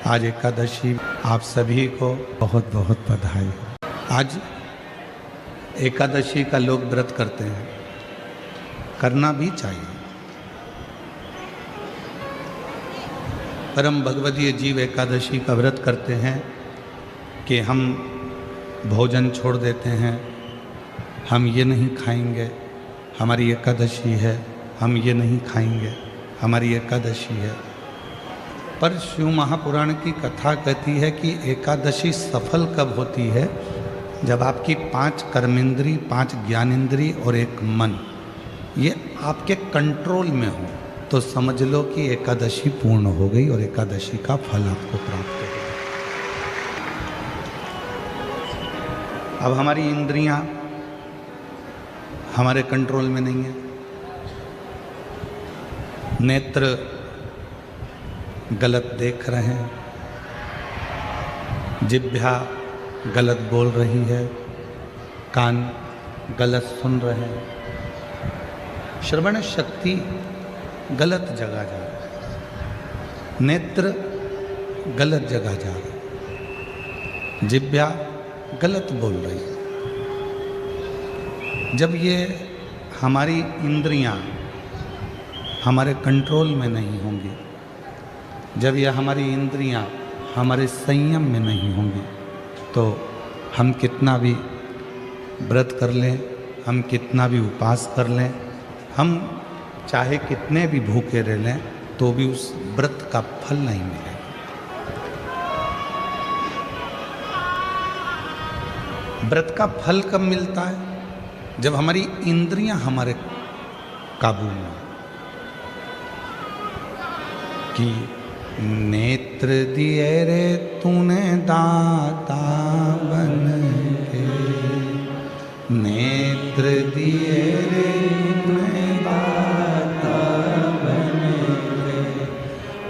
आज एकादशी, आप सभी को बहुत बहुत बधाई। आज एकादशी का लोग व्रत करते हैं, करना भी चाहिए। परम भगवदीय जीव एकादशी का व्रत करते हैं कि हम भोजन छोड़ देते हैं, हम ये नहीं खाएंगे, हमारी एकादशी है, हम ये नहीं खाएंगे, हमारी एकादशी है। पर शिव महापुराण की कथा कहती है कि एकादशी सफल कब होती है? जब आपकी 5 कर्मेंद्री, 5 ज्ञानेंद्री और 1 मन ये आपके कंट्रोल में हो, तो समझ लो कि एकादशी पूर्ण हो गई और एकादशी का फल आपको प्राप्त हो गया। अब हमारी इंद्रियां हमारे कंट्रोल में नहीं है। नेत्र गलत देख रहे हैं, जिह्वा गलत बोल रही है, कान गलत सुन रहे हैं, श्रवण शक्ति गलत जगह जा रही है, नेत्र गलत जगह जा रहे हैं, जिह्वा गलत बोल रही है। जब ये हमारी इंद्रियां हमारे कंट्रोल में नहीं होंगी, जब यह हमारी इंद्रियां हमारे संयम में नहीं होंगी, तो हम कितना भी व्रत कर लें, हम कितना भी उपवास कर लें, हम चाहे कितने भी भूखे रह लें, तो भी उस व्रत का फल नहीं मिलेगा। व्रत का फल कब मिलता है? जब हमारी इंद्रियां हमारे काबू में हो। कि नेत्र दिए रे तूने दाता बन के, नेत्र दिए रे तूने दाता बन के,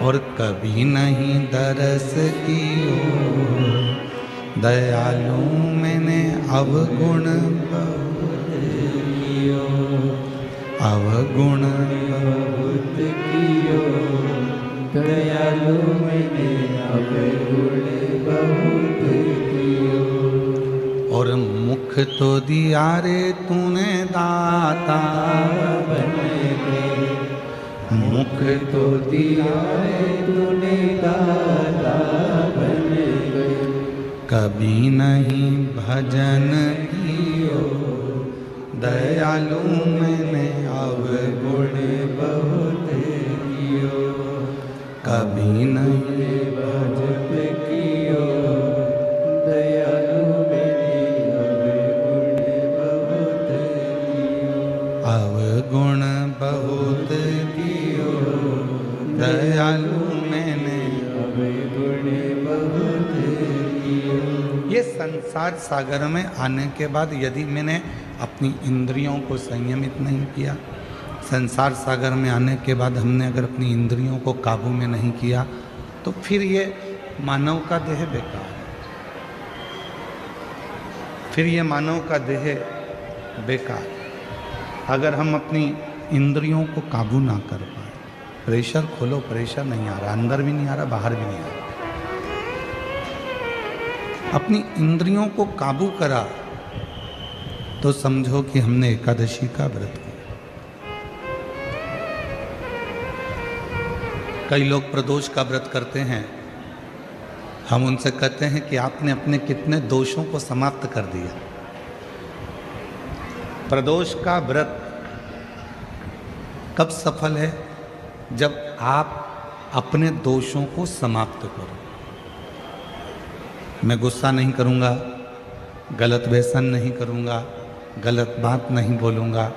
और कभी नहीं दरस कियो, दयालु मैंने अवगुण बहुत कियो, अवगुण बहुत कियो, दयालु मैंने अवगुण बहुत कियो। और मुख तो दिया रे तूने दाता बन के, मुख तो दिया रे तूने दाता बन के, कभी नहीं भजन कियो, दयालु मैंने अवगुण बहुत कियो, कभी नहीं भजन कियो, दयालु मैंने अवगुण बहुत कियो, दयालु मैंने अवगुण बहुत कियो। ये संसार सागर में आने के बाद यदि मैंने अपनी इंद्रियों को संयमित नहीं किया, संसार सागर में आने के बाद हमने अगर अपनी इंद्रियों को काबू में नहीं किया, तो फिर ये मानव का देह बेकार है, फिर ये मानव का देह बेकार। अगर हम अपनी इंद्रियों को काबू ना कर पाए, प्रेशर खोलो, प्रेशर नहीं आ रहा, अंदर भी नहीं आ रहा, बाहर भी नहीं आ रहा, अपनी इंद्रियों को काबू करा, तो समझो कि हमने एकादशी का व्रत किया। कई लोग प्रदोष का व्रत करते हैं, हम उनसे कहते हैं कि आपने अपने कितने दोषों को समाप्त कर दिया। प्रदोष का व्रत कब सफल है? जब आप अपने दोषों को समाप्त करो। मैं गुस्सा नहीं करूँगा, गलत व्यसन नहीं करूँगा, गलत बात नहीं बोलूँगा,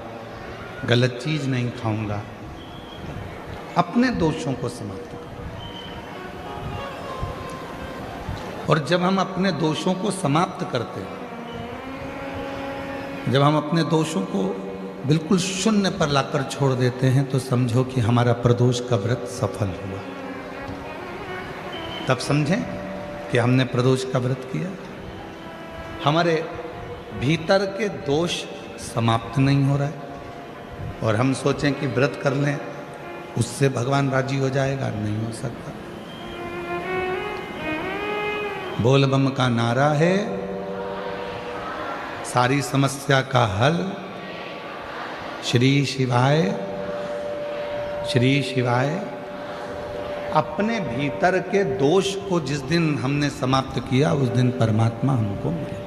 गलत चीज़ नहीं खाऊँगा, अपने दोषों को समाप्त करो। और जब हम अपने दोषों को समाप्त करते हैं, जब हम अपने दोषों को बिल्कुल शून्य पर लाकर छोड़ देते हैं, तो समझो कि हमारा प्रदोष का व्रत सफल हुआ। तब समझें कि हमने प्रदोष का व्रत किया। हमारे भीतर के दोष समाप्त नहीं हो रहा है, और हम सोचें कि व्रत कर लें उससे भगवान राजी हो जाएगा, नहीं हो सकता। बोल बम का नारा है सारी समस्या का हल। श्री शिवाय श्री शिवाय। अपने भीतर के दोष को जिस दिन हमने समाप्त किया उस दिन परमात्मा हमको मिले।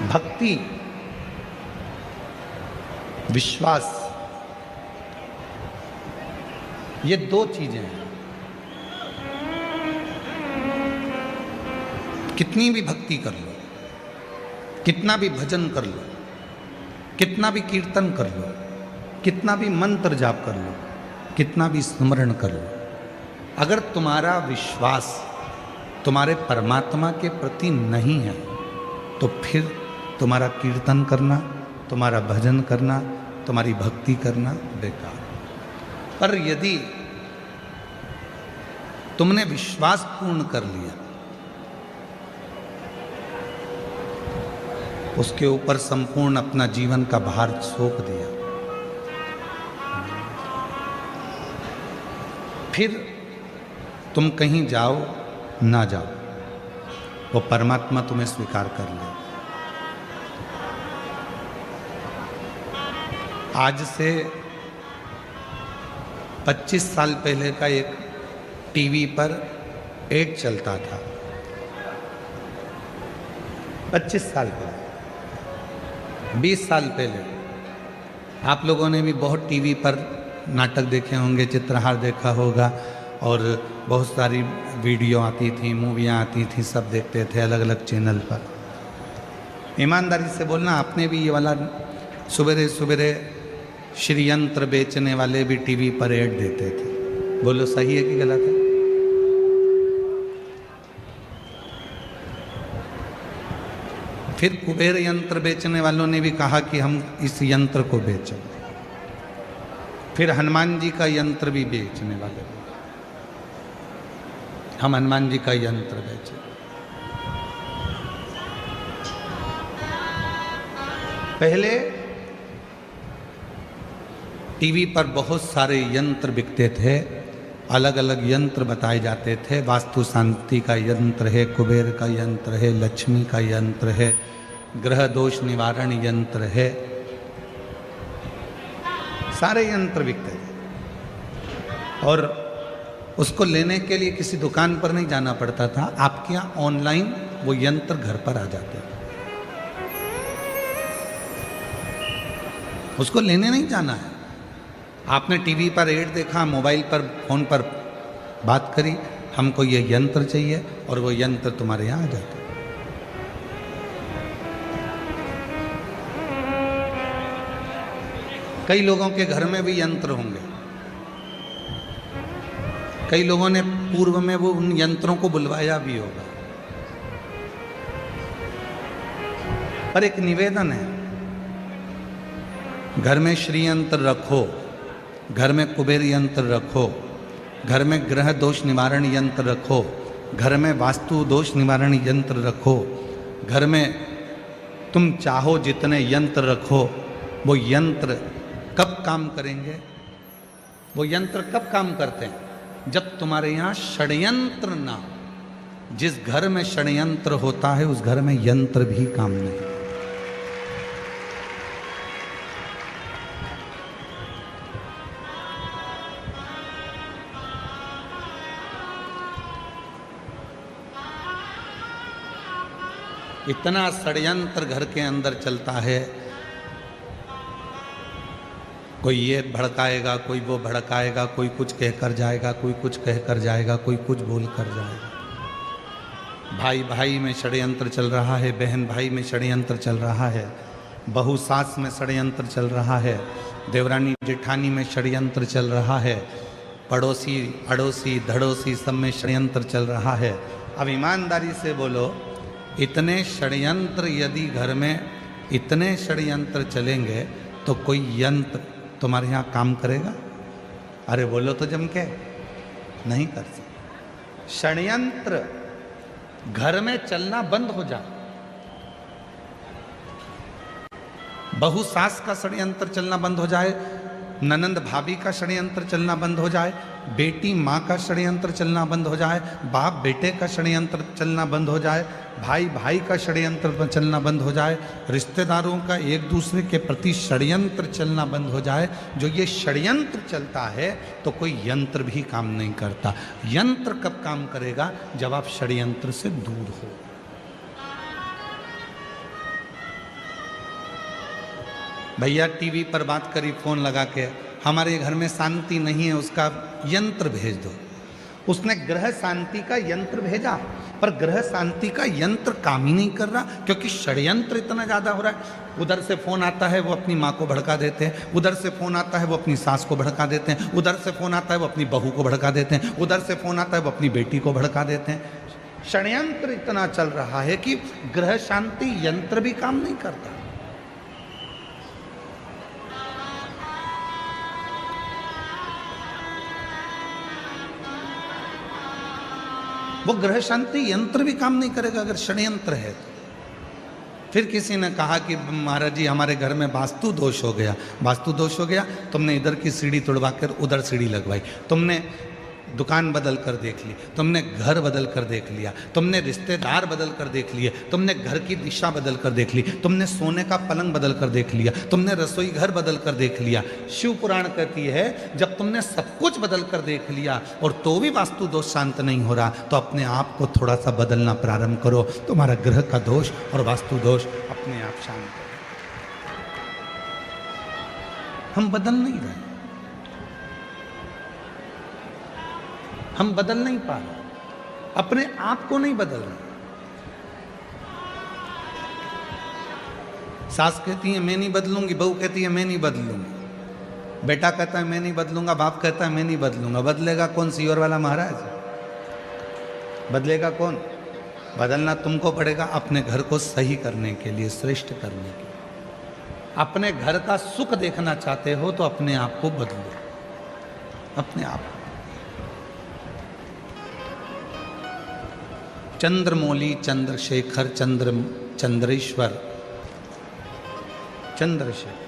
भक्ति, विश्वास, ये दो चीजें हैं। कितनी भी भक्ति कर लो, कितना भी भजन कर लो, कितना भी कीर्तन कर लो, कितना भी मंत्र जाप कर लो, कितना भी स्मरण कर लो, अगर तुम्हारा विश्वास तुम्हारे परमात्मा के प्रति नहीं है तो फिर तुम्हारा कीर्तन करना, तुम्हारा भजन करना, तुम्हारी भक्ति करना बेकार। पर यदि तुमने विश्वास पूर्ण कर लिया, उसके ऊपर संपूर्ण अपना जीवन का भार सौंप दिया, फिर तुम कहीं जाओ ना जाओ, वो परमात्मा तुम्हें स्वीकार कर ले। आज से 25 साल पहले का एक टीवी पर एड चलता था। 25 साल पहले, 20 साल पहले आप लोगों ने भी बहुत टीवी पर नाटक देखे होंगे, चित्रहार देखा होगा, और बहुत सारी वीडियो आती थी, मूवियाँ आती थी, सब देखते थे अलग अलग चैनल पर। ईमानदारी से बोलना, आपने भी ये वाला सुबेरे सुबेरे श्रीयंत्र बेचने वाले भी टीवी पर ऐड देते थे, बोलो सही है कि गलत है? फिर कुबेर यंत्र बेचने वालों ने भी कहा कि हम इस यंत्र को बेचें। फिर हनुमान जी का यंत्र भी बेचने वाले, हम हनुमान जी का यंत्र बेचें। पहले टीवी पर बहुत सारे यंत्र बिकते थे, अलग अलग यंत्र बताए जाते थे। वास्तु शांति का यंत्र है, कुबेर का यंत्र है, लक्ष्मी का यंत्र है, ग्रह दोष निवारण यंत्र है, सारे यंत्र बिकते थे। और उसको लेने के लिए किसी दुकान पर नहीं जाना पड़ता था, आपके यहाँ ऑनलाइन वो यंत्र घर पर आ जाते थे। उसको लेने नहीं जाना है। आपने टीवी पर ऐड देखा, मोबाइल पर, फोन पर बात करी, हमको ये यंत्र चाहिए, और वो यंत्र तुम्हारे यहाँ आ जाता है। कई लोगों के घर में भी यंत्र होंगे, कई लोगों ने पूर्व में वो उन यंत्रों को बुलवाया भी होगा। पर एक निवेदन है, घर में श्री यंत्र रखो, घर में कुबेर यंत्र रखो, घर में ग्रह दोष निवारण यंत्र रखो, घर में वास्तु दोष निवारण यंत्र रखो, घर में तुम चाहो जितने यंत्र रखो। वो यंत्र कब काम करेंगे? वो यंत्र कब काम करते हैं? जब तुम्हारे यहाँ षड्यंत्र ना हो। जिस घर में षड्यंत्र होता है उस घर में यंत्र भी काम नहीं। इतना षड्यंत्र घर के अंदर चलता है, कोई ये भड़काएगा, कोई वो भड़काएगा, कोई कुछ कहकर जाएगा, कोई कुछ कहकर जाएगा, कोई कुछ बोल कर जाएगा। भाई भाई में षड्यंत्र चल रहा है, बहन भाई में षड्यंत्र चल रहा है, बहू सास में षड्यंत्र चल रहा है, देवरानी जेठानी में षड्यंत्र चल रहा है, पड़ोसी अड़ोसी धड़ोसी सब में षड्यंत्र चल रहा है। अब ईमानदारी से बोलो, इतने षड्यंत्र यदि घर में इतने षड्यंत्र चलेंगे तो कोई यंत्र तुम्हारे यहाँ काम करेगा? अरे बोलो तो जम के, नहीं कर सकते। षड्यंत्र घर में चलना बंद हो जाए, बहू सास का षड्यंत्र चलना बंद हो जाए, ननंद भाभी का षड्यंत्र चलना बंद हो जाए, बेटी माँ का षड्यंत्र चलना बंद हो जाए, बाप बेटे का षड्यंत्र चलना बंद हो जाए, भाई भाई का षड्यंत्र चलना बंद हो जाए, रिश्तेदारों का एक दूसरे के प्रति षड्यंत्र चलना बंद हो जाए। जो ये षड्यंत्र चलता है तो कोई यंत्र भी काम नहीं करता। यंत्र कब काम करेगा? जब आप षड्यंत्र से दूर हो। भैया टीवी पर बात करी फोन लगा के, हमारे घर में शांति नहीं है, उसका यंत्र भेज दो। उसने ग्रह शांति का यंत्र भेजा, पर ग्रह शांति का यंत्र काम ही नहीं कर रहा, क्योंकि षड्यंत्र इतना ज्यादा हो रहा है। उधर से फोन आता है वो अपनी माँ को भड़का देते हैं, उधर से फोन आता है वो अपनी सास को भड़का देते हैं, उधर से फोन आता है वो अपनी बहू को भड़का देते हैं, उधर से फोन आता है वो अपनी बेटी को भड़का देते हैं। षड्यंत्र इतना चल रहा है कि ग्रह शांति यंत्र भी काम नहीं करता। वो ग्रह शांति यंत्र भी काम नहीं करेगा अगर षड्यंत्र है तो। फिर किसी ने कहा कि महाराज जी हमारे घर में वास्तु दोष हो गया। वास्तु दोष हो गया, तुमने इधर की सीढ़ी तोड़वा कर उधर सीढ़ी लगवाई, तुमने दुकान बदल कर देख ली, तुमने घर बदल कर देख लिया, तुमने रिश्तेदार बदल कर देख लिए, तुमने घर की दिशा बदल कर देख ली, तुमने सोने का पलंग बदल कर देख लिया, तुमने रसोई घर बदल कर देख लिया। शिव पुराण कहती है जब तुमने सब कुछ बदल कर देख लिया और तो भी वास्तु दोष शांत नहीं हो रहा, तो अपने आप को थोड़ा सा बदलना प्रारंभ करो। तुम्हारा ग्रह का दोष और वास्तु दोष अपने आप शांत हो। हम बदल नहीं रहे, हम बदल नहीं पा रहे, अपने आप को नहीं बदल रहे। सास कहती है मैं नहीं बदलूंगी, बहू कहती है मैं नहीं बदलूंगी, बेटा कहता है मैं नहीं बदलूंगा, बाप कहता है मैं नहीं बदलूंगा। बदलेगा कौन? सीवर वाला महाराज बदलेगा कौन? बदलना तुमको पड़ेगा अपने घर को सही करने के लिए, श्रेष्ठ करने के लिए। अपने घर का सुख देखना चाहते हो तो अपने आप को बदलो, अपने आप। चंद्रमौली, चंद्रशेखर, चंद्रेश्वर, चंद्रशेखर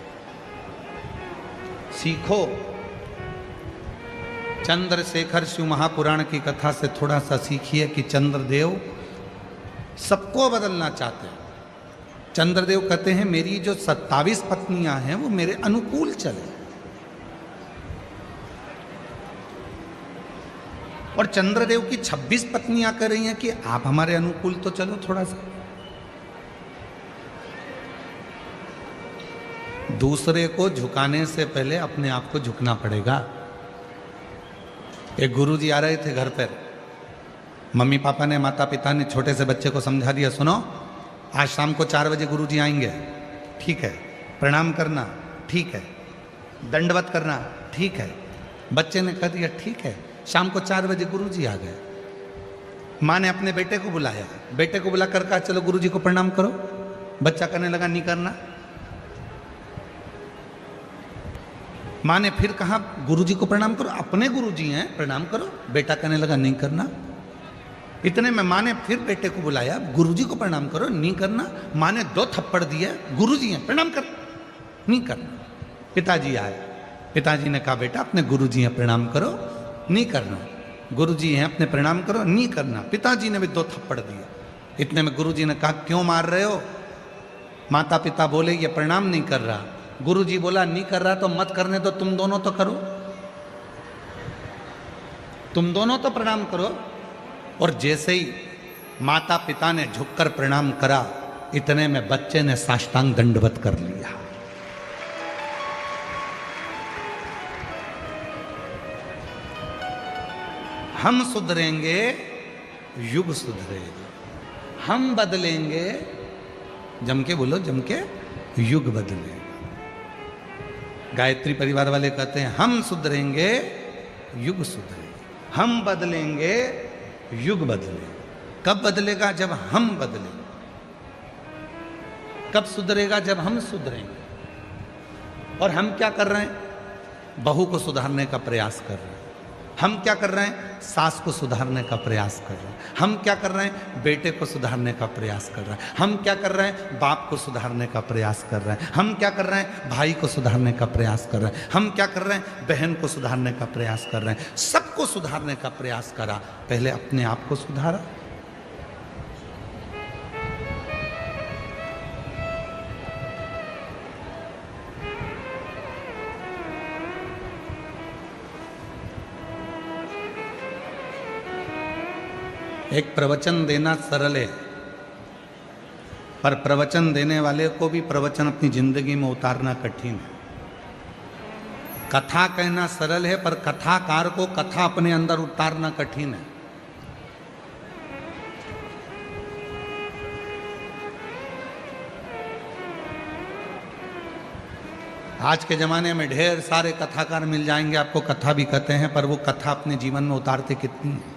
सीखो। चंद्रशेखर शिव महापुराण की कथा से थोड़ा सा सीखिए कि चंद्रदेव सबको बदलना चाहते हैं। चंद्रदेव कहते हैं मेरी जो 27 पत्नियां हैं वो मेरे अनुकूल चले, और चंद्रदेव की 26 पत्नियां कह रही हैं कि आप हमारे अनुकूल तो चलो थोड़ा सा। दूसरे को झुकाने से पहले अपने आप को झुकना पड़ेगा। एक गुरुजी आ रहे थे घर पर, मम्मी पापा ने, माता पिता ने छोटे से बच्चे को समझा दिया, सुनो आज शाम को 4 बजे गुरुजी आएंगे, ठीक है, प्रणाम करना ठीक है, दंडवत करना ठीक है। बच्चे ने कह दिया ठीक है। शाम को 4 बजे गुरुजी आ गए। माँ ने अपने बेटे को बुलाया, बेटे को बुला कर कहा चलो गुरुजी को प्रणाम करो। बच्चा कहने लगा नहीं करना। माँ ने फिर कहा गुरुजी को प्रणाम करो, अपने गुरुजी हैं प्रणाम करो। बेटा कहने लगा नहीं करना। इतने में माँ ने फिर बेटे को बुलाया, गुरुजी को प्रणाम करो, नहीं करना। माँ ने 2 थप्पड़ दिए, गुरुजी हैं प्रणाम कर, नहीं करना। पिताजी आए, पिताजी ने कहा बेटा अपने गुरुजी हैं प्रणाम करो, नहीं करना। गुरुजी हैं अपने प्रणाम करो, नहीं करना। पिताजी ने भी 2 थप्पड़ दिए। इतने में गुरुजी ने कहा क्यों मार रहे हो? माता पिता बोले ये प्रणाम नहीं कर रहा। गुरुजी बोला नहीं कर रहा तो मत करने दो, तुम दोनों तो करो, तुम दोनों तो प्रणाम करो। और जैसे ही माता पिता ने झुककर प्रणाम करा, इतने में बच्चे ने साष्टांग दंडवत कर लिया। हम सुधरेंगे, युग सुधरेगा। हम बदलेंगे, जम के बोलो, जम के, युग बदलेगा। गायत्री परिवार वाले कहते हैं हम सुधरेंगे, युग सुधरेगा। हम बदलेंगे, युग बदलेगा। कब बदलेगा? जब हम बदलेंगे। कब सुधरेगा? जब हम सुधरेंगे। और हम क्या कर रहे हैं? बहू को सुधारने का प्रयास कर रहे हैं। हम क्या कर रहे हैं? सास को सुधारने का प्रयास कर रहे हैं। हम क्या कर रहे हैं? बेटे को सुधारने का प्रयास कर रहे हैं। हम क्या कर रहे हैं? बाप को सुधारने का प्रयास कर रहे हैं। हम क्या कर रहे हैं? भाई को सुधारने का प्रयास कर रहे हैं। हम क्या कर रहे हैं? बहन को सुधारने का प्रयास कर रहे हैं। सबको सुधारने का प्रयास करा, पहले अपने आप को सुधारा। एक प्रवचन देना सरल है, पर प्रवचन देने वाले को भी प्रवचन अपनी जिंदगी में उतारना कठिन है। कथा कहना सरल है, पर कथाकार को कथा अपने अंदर उतारना कठिन है। आज के ज़माने में ढेर सारे कथाकार मिल जाएंगे, आपको कथा भी कहते हैं, पर वो कथा अपने जीवन में उतारते कितनी है?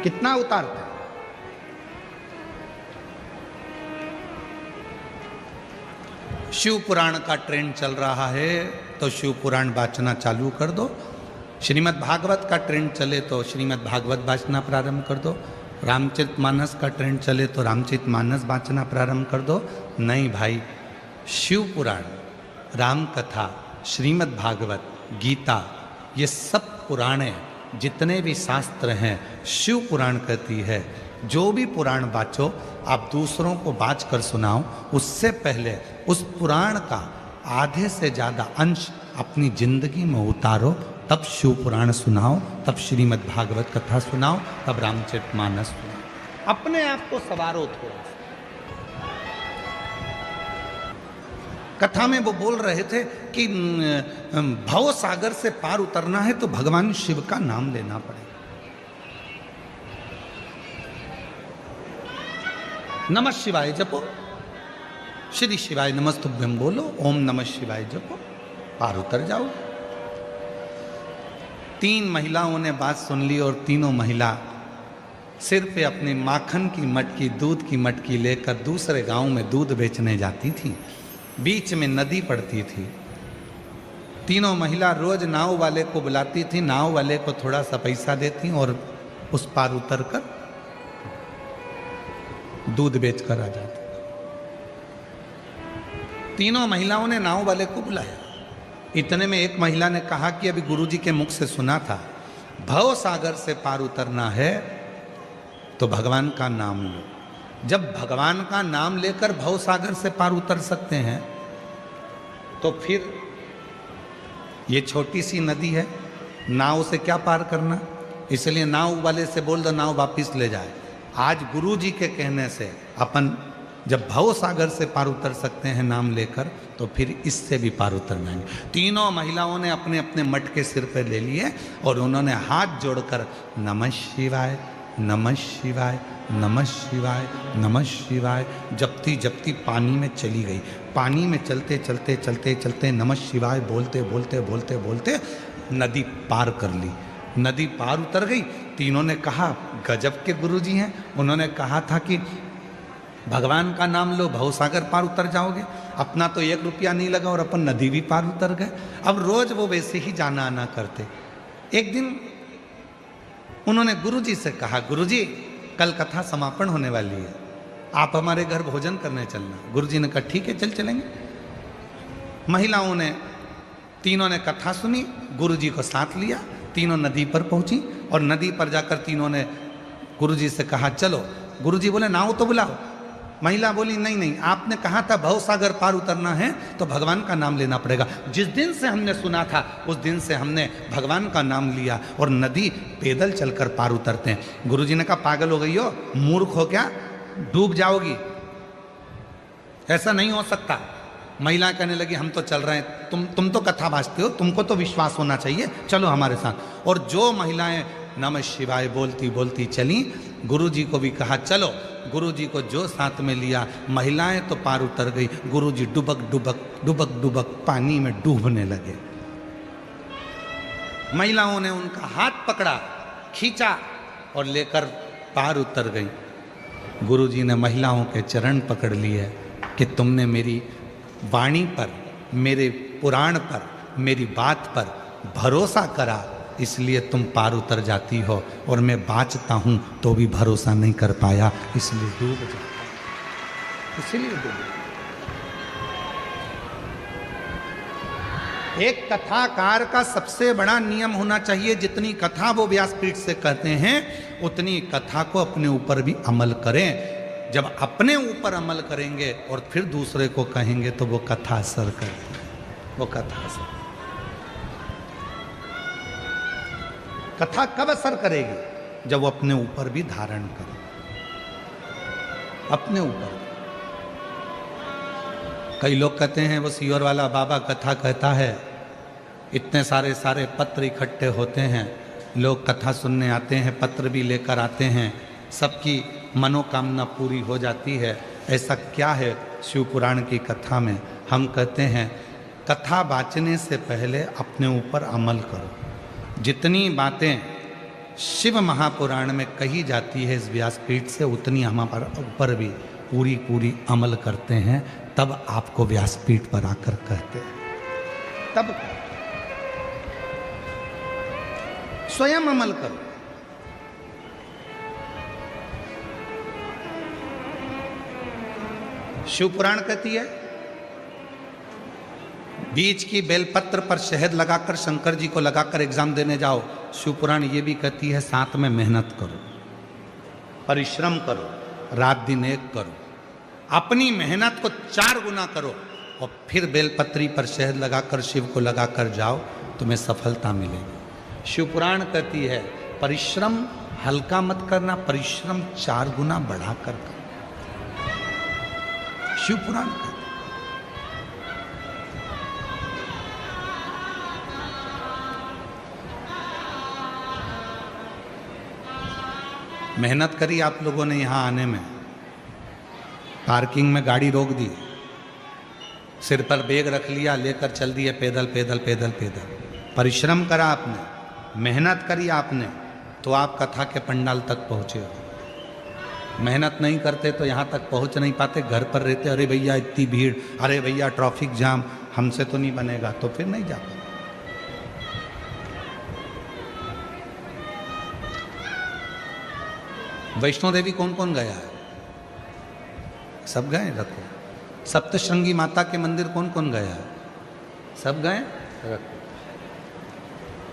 कितना उतारते? शिव पुराण का ट्रेंड चल रहा है तो शिव पुराण वाचना चालू कर दो। श्रीमद् भागवत का ट्रेंड चले तो श्रीमद् भागवत वाचना प्रारंभ कर दो। रामचरितमानस का ट्रेंड चले तो रामचरितमानस वाचना प्रारंभ कर दो। नहीं भाई, शिव पुराण, राम कथा, श्रीमद् भागवत, गीता, ये सब पुराणे, जितने भी शास्त्र हैं, शिव पुराण कहती है जो भी पुराण बाचो आप दूसरों को बाच कर सुनाओ, उससे पहले उस पुराण का आधे से ज़्यादा अंश अपनी जिंदगी में उतारो, तब शिव पुराण सुनाओ, तब श्रीमद् भागवत कथा सुनाओ, तब रामचरितमानस सुनाओ। अपने आप को सवारो थोड़ा सा। कथा में वो बोल रहे थे कि भव सागर से पार उतरना है तो भगवान शिव का नाम लेना पड़ेगा। नमः शिवाय जपो, श्री शिवाय नमस्तुभ्यम बोलो, ओम नमः शिवाय जपो, पार उतर जाओ। 3 महिलाओं ने बात सुन ली और तीनों महिला सिर पे अपने माखन की मटकी, दूध की मटकी लेकर दूसरे गांव में दूध बेचने जाती थी। बीच में नदी पड़ती थी। तीनों महिला रोज नाव वाले को बुलाती थी, नाव वाले को थोड़ा सा पैसा देती और उस पार उतरकर दूध बेचकर आ जाती। तीनों महिलाओं ने नाव वाले को बुलाया। इतने में एक महिला ने कहा कि अभी गुरुजी के मुख से सुना था, भव सागर से पार उतरना है तो भगवान का नाम लो। जब भगवान का नाम लेकर भव सागर से पार उतर सकते हैं तो फिर ये छोटी सी नदी है, नाव से क्या पार करना? इसलिए नाव वाले से बोल दो नाव वापिस ले जाए। आज गुरु जी के कहने से अपन जब भव सागर से पार उतर सकते हैं नाम लेकर, तो फिर इससे भी पार उतर जाएंगे। तीनों महिलाओं ने अपने अपने मटके सिर पर ले लिए और उन्होंने हाथ जोड़कर नमः शिवाय, नमः शिवाय, नमः शिवाय, नमः शिवाय जपती जपती पानी में चली गई। पानी में चलते चलते चलते चलते नमः शिवाय बोलते बोलते बोलते बोलते नदी पार कर ली। नदी पार उतर गई। तीनों ने कहा गजब के गुरुजी हैं, उन्होंने कहा था कि भगवान का नाम लो भवसागर पार उतर जाओगे। अपना तो 1 रुपया नहीं लगा और अपन नदी भी पार उतर गए। अब रोज वो वैसे ही जाना आना करते। एक दिन उन्होंने गुरुजी से कहा, गुरुजी कल कथा समापन होने वाली है, आप हमारे घर भोजन करने चलना। गुरुजी ने कहा ठीक है चल चलेंगे। महिलाओं ने, तीनों ने कथा सुनी, गुरुजी को साथ लिया, तीनों नदी पर पहुंची और नदी पर जाकर तीनों ने गुरुजी से कहा चलो। गुरुजी बोले नाव तो बुलाओ। महिला बोली नहीं नहीं, आपने कहा था भव सागर पार उतरना है तो भगवान का नाम लेना पड़ेगा। जिस दिन से हमने सुना था उस दिन से हमने भगवान का नाम लिया और नदी पैदल चलकर पार उतरते हैं। गुरुजी ने कहा पागल हो गई हो, मूर्ख हो क्या, डूब जाओगी, ऐसा नहीं हो सकता। महिला कहने लगी हम तो चल रहे हैं, तुम तो कथा भाजते हो, तुमको तो विश्वास होना चाहिए, चलो हमारे साथ। और जो महिलाएं नमः शिवाय बोलती बोलती चली, गुरुजी को भी कहा चलो। गुरुजी को जो साथ में लिया, महिलाएं तो पार उतर गई, गुरुजी डुबक डुबक डुबक डुबक पानी में डूबने लगे। महिलाओं ने उनका हाथ पकड़ा, खींचा और लेकर पार उतर गई। गुरुजी ने महिलाओं के चरण पकड़ लिए कि तुमने मेरी वाणी पर, मेरे पुराण पर, मेरी बात पर भरोसा करा इसलिए तुम पार उतर जाती हो, और मैं बाँचता हूँ तो भी भरोसा नहीं कर पाया इसलिए डूब जाता, इसलिए डूब। एक कथाकार का सबसे बड़ा नियम होना चाहिए, जितनी कथा वो व्यासपीठ से कहते हैं उतनी कथा को अपने ऊपर भी अमल करें। जब अपने ऊपर अमल करेंगे और फिर दूसरे को कहेंगे तो वो कथा असर करती है, वो कथा असर। कथा कब असर करेगी? जब वो अपने ऊपर भी धारण करे, अपने ऊपर। कई लोग कहते हैं वो सीहोर वाला बाबा कथा कहता है, इतने सारे पत्र इकट्ठे होते हैं, लोग कथा सुनने आते हैं, पत्र भी लेकर आते हैं, सबकी मनोकामना पूरी हो जाती है। ऐसा क्या है शिव पुराण की कथा में? हम कहते हैं कथा वाचने से पहले अपने ऊपर अमल करो। जितनी बातें शिव महापुराण में कही जाती है इस व्यासपीठ से, उतनी हमारे ऊपर भी पूरी अमल करते हैं, तब आपको व्यासपीठ पर आकर कहते हैं, तब स्वयं अमल करो। शिव पुराण कहती है बीच की बेलपत्र पर शहद लगाकर शंकर जी को लगाकर एग्जाम देने जाओ। शिव पुराण ये भी कहती है साथ में मेहनत करो, परिश्रम करो, रात दिन एक करो, अपनी मेहनत को 4 गुना करो और फिर बेलपत्री पर शहद लगाकर शिव को लगाकर जाओ, तुम्हें सफलता मिलेगी। शिव पुराण कहती है परिश्रम हल्का मत करना, परिश्रम 4 गुना बढ़ाकर करो। शिव पुराण कहती है। मेहनत करी आप लोगों ने यहाँ आने में, पार्किंग में गाड़ी रोक दी, सिर पर बैग रख लिया, लेकर चल दिए पैदल पैदल पैदल पैदल। परिश्रम करा आपने, मेहनत करी आपने, तो आप कथा के पंडाल तक पहुँचे हो। मेहनत नहीं करते तो यहाँ तक पहुँच नहीं पाते, घर पर रहते, अरे भैया इतनी भीड़, अरे भैया ट्रैफिक जाम, हमसे तो नहीं बनेगा, तो फिर नहीं जा पाते। वैष्णो देवी कौन कौन गया है? सब गए? रखो। सप्तशृंगी माता के मंदिर कौन कौन गया है? सब गए? रखो।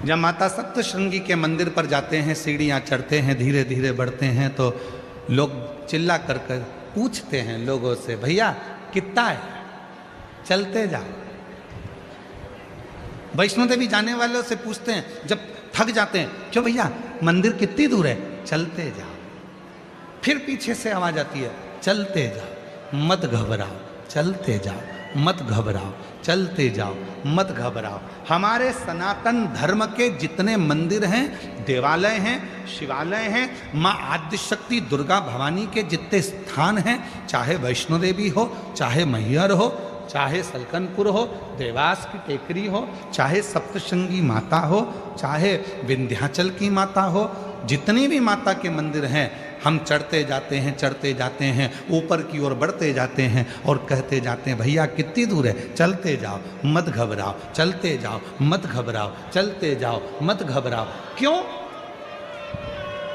जब माता सप्तशृंगी के मंदिर पर जाते हैं, सीढ़ियाँ चढ़ते हैं, धीरे धीरे बढ़ते हैं, तो लोग चिल्ला कर पूछते हैं लोगों से, भैया कितना है? चलते जाओ। वैष्णो देवी जाने वालों से पूछते हैं, जब थक जाते हैं, क्यों भैया मंदिर कितनी दूर है? चलते जाओ। फिर पीछे से आवाज आती है, चलते जाओ, मत घबराओ, चलते जाओ, मत घबराओ, चलते जाओ, मत घबराओ। हमारे सनातन धर्म के जितने मंदिर हैं, देवालय हैं, शिवालय हैं, माँ आद्यशक्ति दुर्गा भवानी के जितने स्थान हैं, चाहे वैष्णो देवी हो, चाहे मैहर हो, चाहे सलकनपुर हो, देवास की टेकरी हो, चाहे सप्तशृंगी माता हो, चाहे विंध्याचल की माता हो, जितनी भी माता के मंदिर हैं, हम चढ़ते जाते हैं, ऊपर की ओर बढ़ते जाते हैं और कहते जाते हैं, भैया कितनी दूर है? चलते जाओ, मत घबराओ, चलते जाओ, मत घबराओ, चलते जाओ, मत घबराओ। क्यों?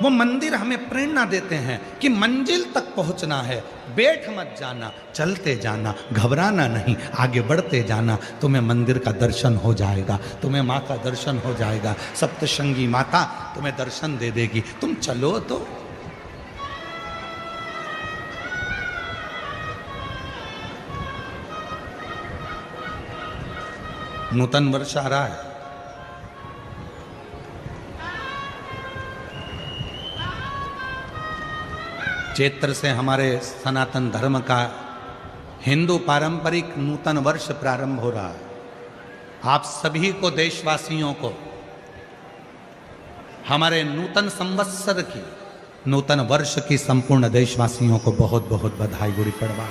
वो मंदिर हमें प्रेरणा देते हैं कि मंजिल तक पहुंचना है, बैठ मत जाना, चलते जाना, घबराना नहीं, आगे बढ़ते जाना, तुम्हें मंदिर का दर्शन हो जाएगा, तुम्हें माँ का दर्शन हो जाएगा, सप्तशृंगी माता तुम्हें दर्शन दे देगी, तुम चलो तो। नूतन वर्ष आ रहा है, चैत्र से हमारे सनातन धर्म का हिंदू पारंपरिक नूतन वर्ष प्रारंभ हो रहा है। आप सभी को, देशवासियों को, हमारे नूतन संवत्सर की, नूतन वर्ष की संपूर्ण देशवासियों को बहुत बहुत बधाई, गुड़ी पड़वा।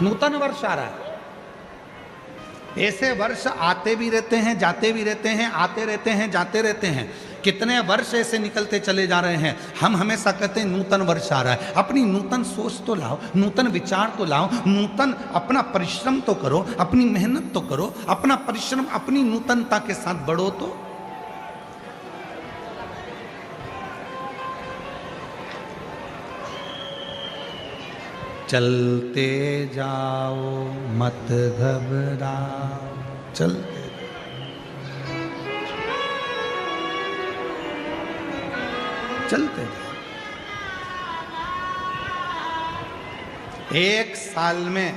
नूतन वर्ष आ रहा है। ऐसे वर्ष आते भी रहते हैं, जाते भी रहते हैं, आते रहते हैं, जाते रहते हैं। कितने वर्ष ऐसे निकलते चले जा रहे हैं। हम हमेशा कहते हैं नूतन वर्ष आ रहा है। अपनी नूतन सोच तो लाओ, नूतन विचार तो लाओ, नूतन अपना परिश्रम तो करो, अपनी मेहनत तो करो, अपना परिश्रम अपनी नूतनता के साथ बढ़ो। तो चलते जाओ मत घबराओ, चलते चलते जाओ। एक साल में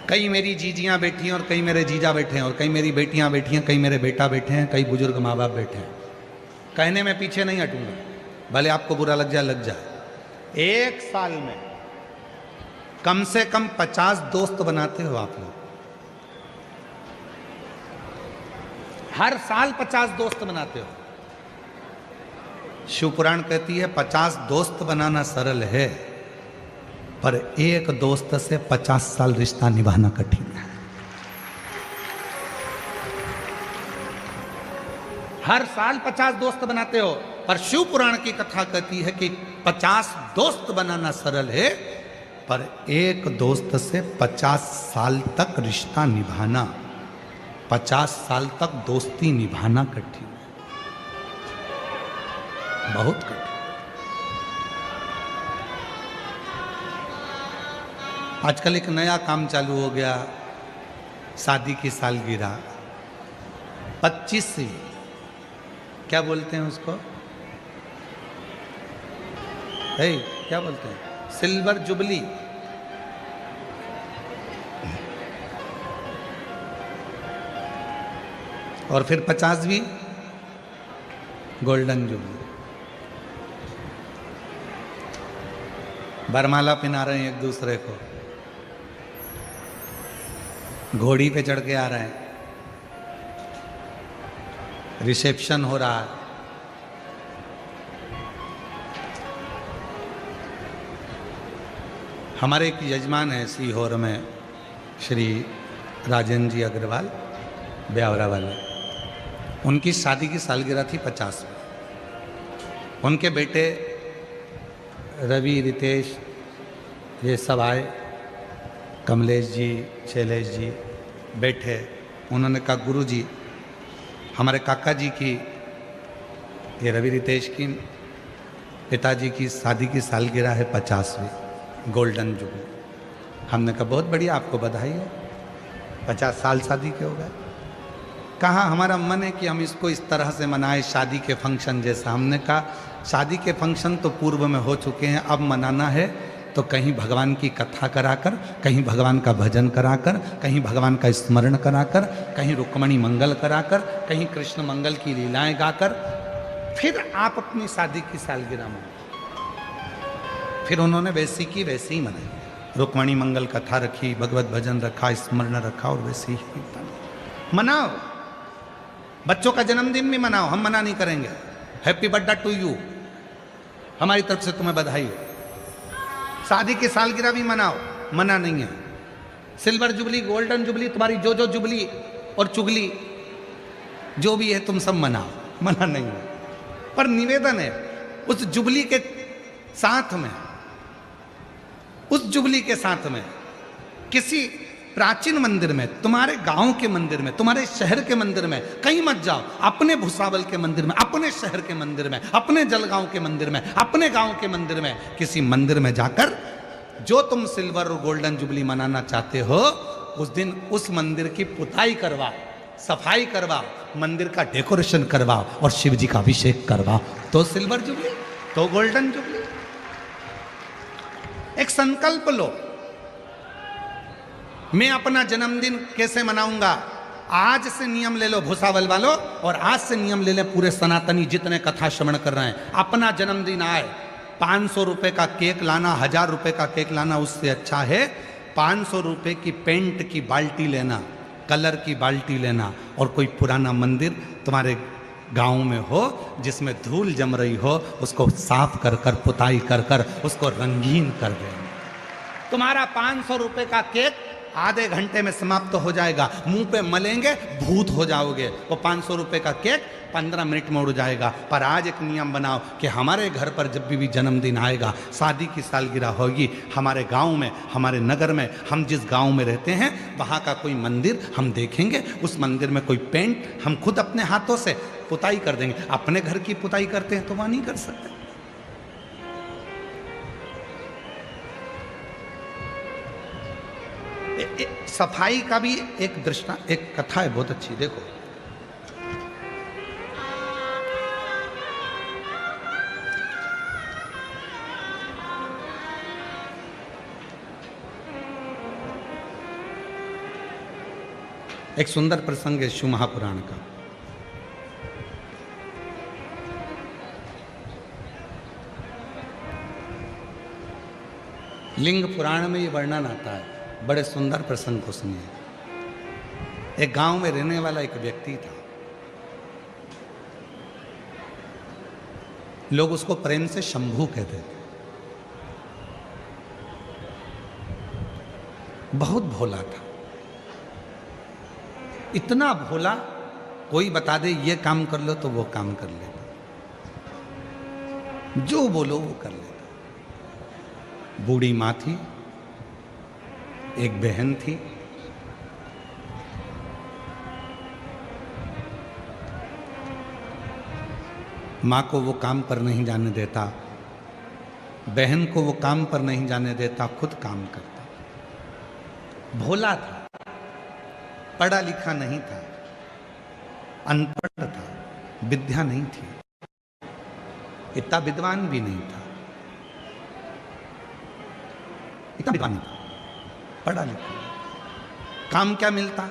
कई मेरी जीजियां बैठी हैं और कई मेरे जीजा बैठे हैं और कई मेरी बेटियां बैठी हैं, कई मेरे बेटा बैठे हैं, कई बुजुर्ग माँ बाप बैठे हैं। कहने में पीछे नहीं हटूंगा, भले आपको बुरा लग जाए लग जाए। एक साल में कम से कम 50 दोस्त बनाते हो आप लोग। हर साल 50 दोस्त बनाते हो। शिव पुराण कहती है 50 दोस्त बनाना सरल है, पर एक दोस्त से 50 साल रिश्ता निभाना कठिन है। हर साल 50 दोस्त बनाते हो, पर शिव पुराण की कथा कहती है कि 50 दोस्त बनाना सरल है, पर एक दोस्त से 50 साल तक रिश्ता निभाना, 50 साल तक दोस्ती निभाना कठिन है, बहुत कठिन। आजकल एक नया काम चालू हो गया, शादी की सालगिरह 25वीं, क्या बोलते हैं उसको, क्या बोलते हैं, सिल्वर जुबली। और फिर 50वीं गोल्डन जुबली। बरमाला पहना रहे हैं एक दूसरे को, घोड़ी पे चढ़ के आ रहे हैं, रिसेप्शन हो रहा है। हमारे एक यजमान है सीहोर में, श्री राजेंद्र जी अग्रवाल, ब्यावरा वाले, उनकी शादी की सालगिरह थी 50 में। उनके बेटे रवि, रितेश, ये सब आए, कमलेश जी, शैलेश जी बैठे। उन्होंने कहा गुरु जी, हमारे काका जी की, ये रवि रितेश की पिताजी की शादी की सालगिरह है 50वीं गोल्डन जुबली। हमने कहा बहुत बढ़िया, आपको बधाई है, 50 साल शादी के हो गए। कहा हमारा मन है कि हम इसको इस तरह से मनाएं, शादी के फंक्शन जैसा। हमने कहा शादी के फंक्शन तो पूर्व में हो चुके हैं, अब मनाना है तो कहीं भगवान की कथा कराकर, कहीं भगवान का भजन कराकर, कहीं भगवान का स्मरण कराकर, कहीं रुक्मणी मंगल कराकर, कहीं कृष्ण मंगल की लीलाएं गाकर, फिर आप अपनी शादी की सालगिरह मनाएं। फिर उन्होंने वैसी की वैसी ही मनाई, रुक्मणी मंगल कथा रखी, भगवत भजन रखा, स्मरण रखा, और वैसे ही मनाओ। बच्चों का जन्मदिन भी मनाओ, हम मना नहीं करेंगे। हैप्पी बर्थडे टू यू, हमारी तरफ से तुम्हें बधाई हो। शादी की सालगिरह भी मनाओ, मना नहीं है। सिल्वर जुबली, गोल्डन जुबली, तुम्हारी जो जो जुबली और चुगली जो भी है तुम सब मनाओ, मना नहीं है। पर निवेदन है उस जुबली के साथ में, उस जुबली के साथ में किसी प्राचीन मंदिर में, तुम्हारे गांव के मंदिर में, तुम्हारे शहर के मंदिर में, कहीं मत जाओ, अपने भुसावल के मंदिर में, अपने शहर के मंदिर में, अपने जलगांव के मंदिर में, अपने गांव के मंदिर में, किसी मंदिर में जाकर जो तुम सिल्वर और गोल्डन जुबली मनाना चाहते हो, उस दिन उस मंदिर की पुताई करवाओ, सफाई करवाओ, मंदिर का डेकोरेशन करवाओ और शिव जी का अभिषेक करवाओ, तो सिल्वर जुबली, तो गोल्डन जुबली। एक संकल्प लो, मैं अपना जन्मदिन कैसे मनाऊंगा। आज से नियम ले लो भुसावल वालों, और आज से नियम ले ले पूरे सनातनी जितने कथा श्रवण कर रहे हैं। अपना जन्मदिन आए, 500 रुपए का केक लाना, 1000 रुपए का केक लाना उससे अच्छा है 500 रुपए की पेंट की बाल्टी लेना, कलर की बाल्टी लेना, और कोई पुराना मंदिर तुम्हारे गांव में हो जिसमें धूल जम रही हो, उसको साफ कर कर, पुताई कर कर उसको रंगीन कर देना। तुम्हारा 500 रुपए का केक आधे घंटे में समाप्त हो जाएगा, मुंह पे मलेंगे भूत हो जाओगे। वो 500 रुपए का केक 15 मिनट में उड़ जाएगा। पर आज एक नियम बनाओ कि हमारे घर पर जब भी जन्मदिन आएगा, शादी की सालगिरह होगी, हमारे गांव में, हमारे नगर में, हम जिस गांव में रहते हैं वहां का कोई मंदिर हम देखेंगे, उस मंदिर में कोई पेंट हम खुद अपने हाथों से पुताई कर देंगे। अपने घर की पुताई करते हैं तो वहां नहीं कर सकते। सफाई का भी एक दृष्टांत, एक कथा है बहुत अच्छी, देखो। एक सुंदर प्रसंग है शिव महापुराण का। लिंग पुराण में ये वर्णन आता है, बड़े सुंदर प्रसंग को सुनिए। एक गांव में रहने वाला एक व्यक्ति था, लोग उसको प्रेम से शंभू कहते थे। बहुत भोला था, इतना भोला कोई बता दे ये काम कर लो तो वो काम कर लेता, जो बोलो वो कर लेता। बूढ़ी माँ थी, एक बहन थी, माँ को वो काम पर नहीं जाने देता, बहन को वो काम पर नहीं जाने देता, खुद काम करता। भोला था, पढ़ा लिखा नहीं था, अनपढ़ था, विद्या नहीं थी, इतना विद्वान भी नहीं था, इतना विद्वान नहीं था, पढ़ा लिखा। काम क्या मिलता?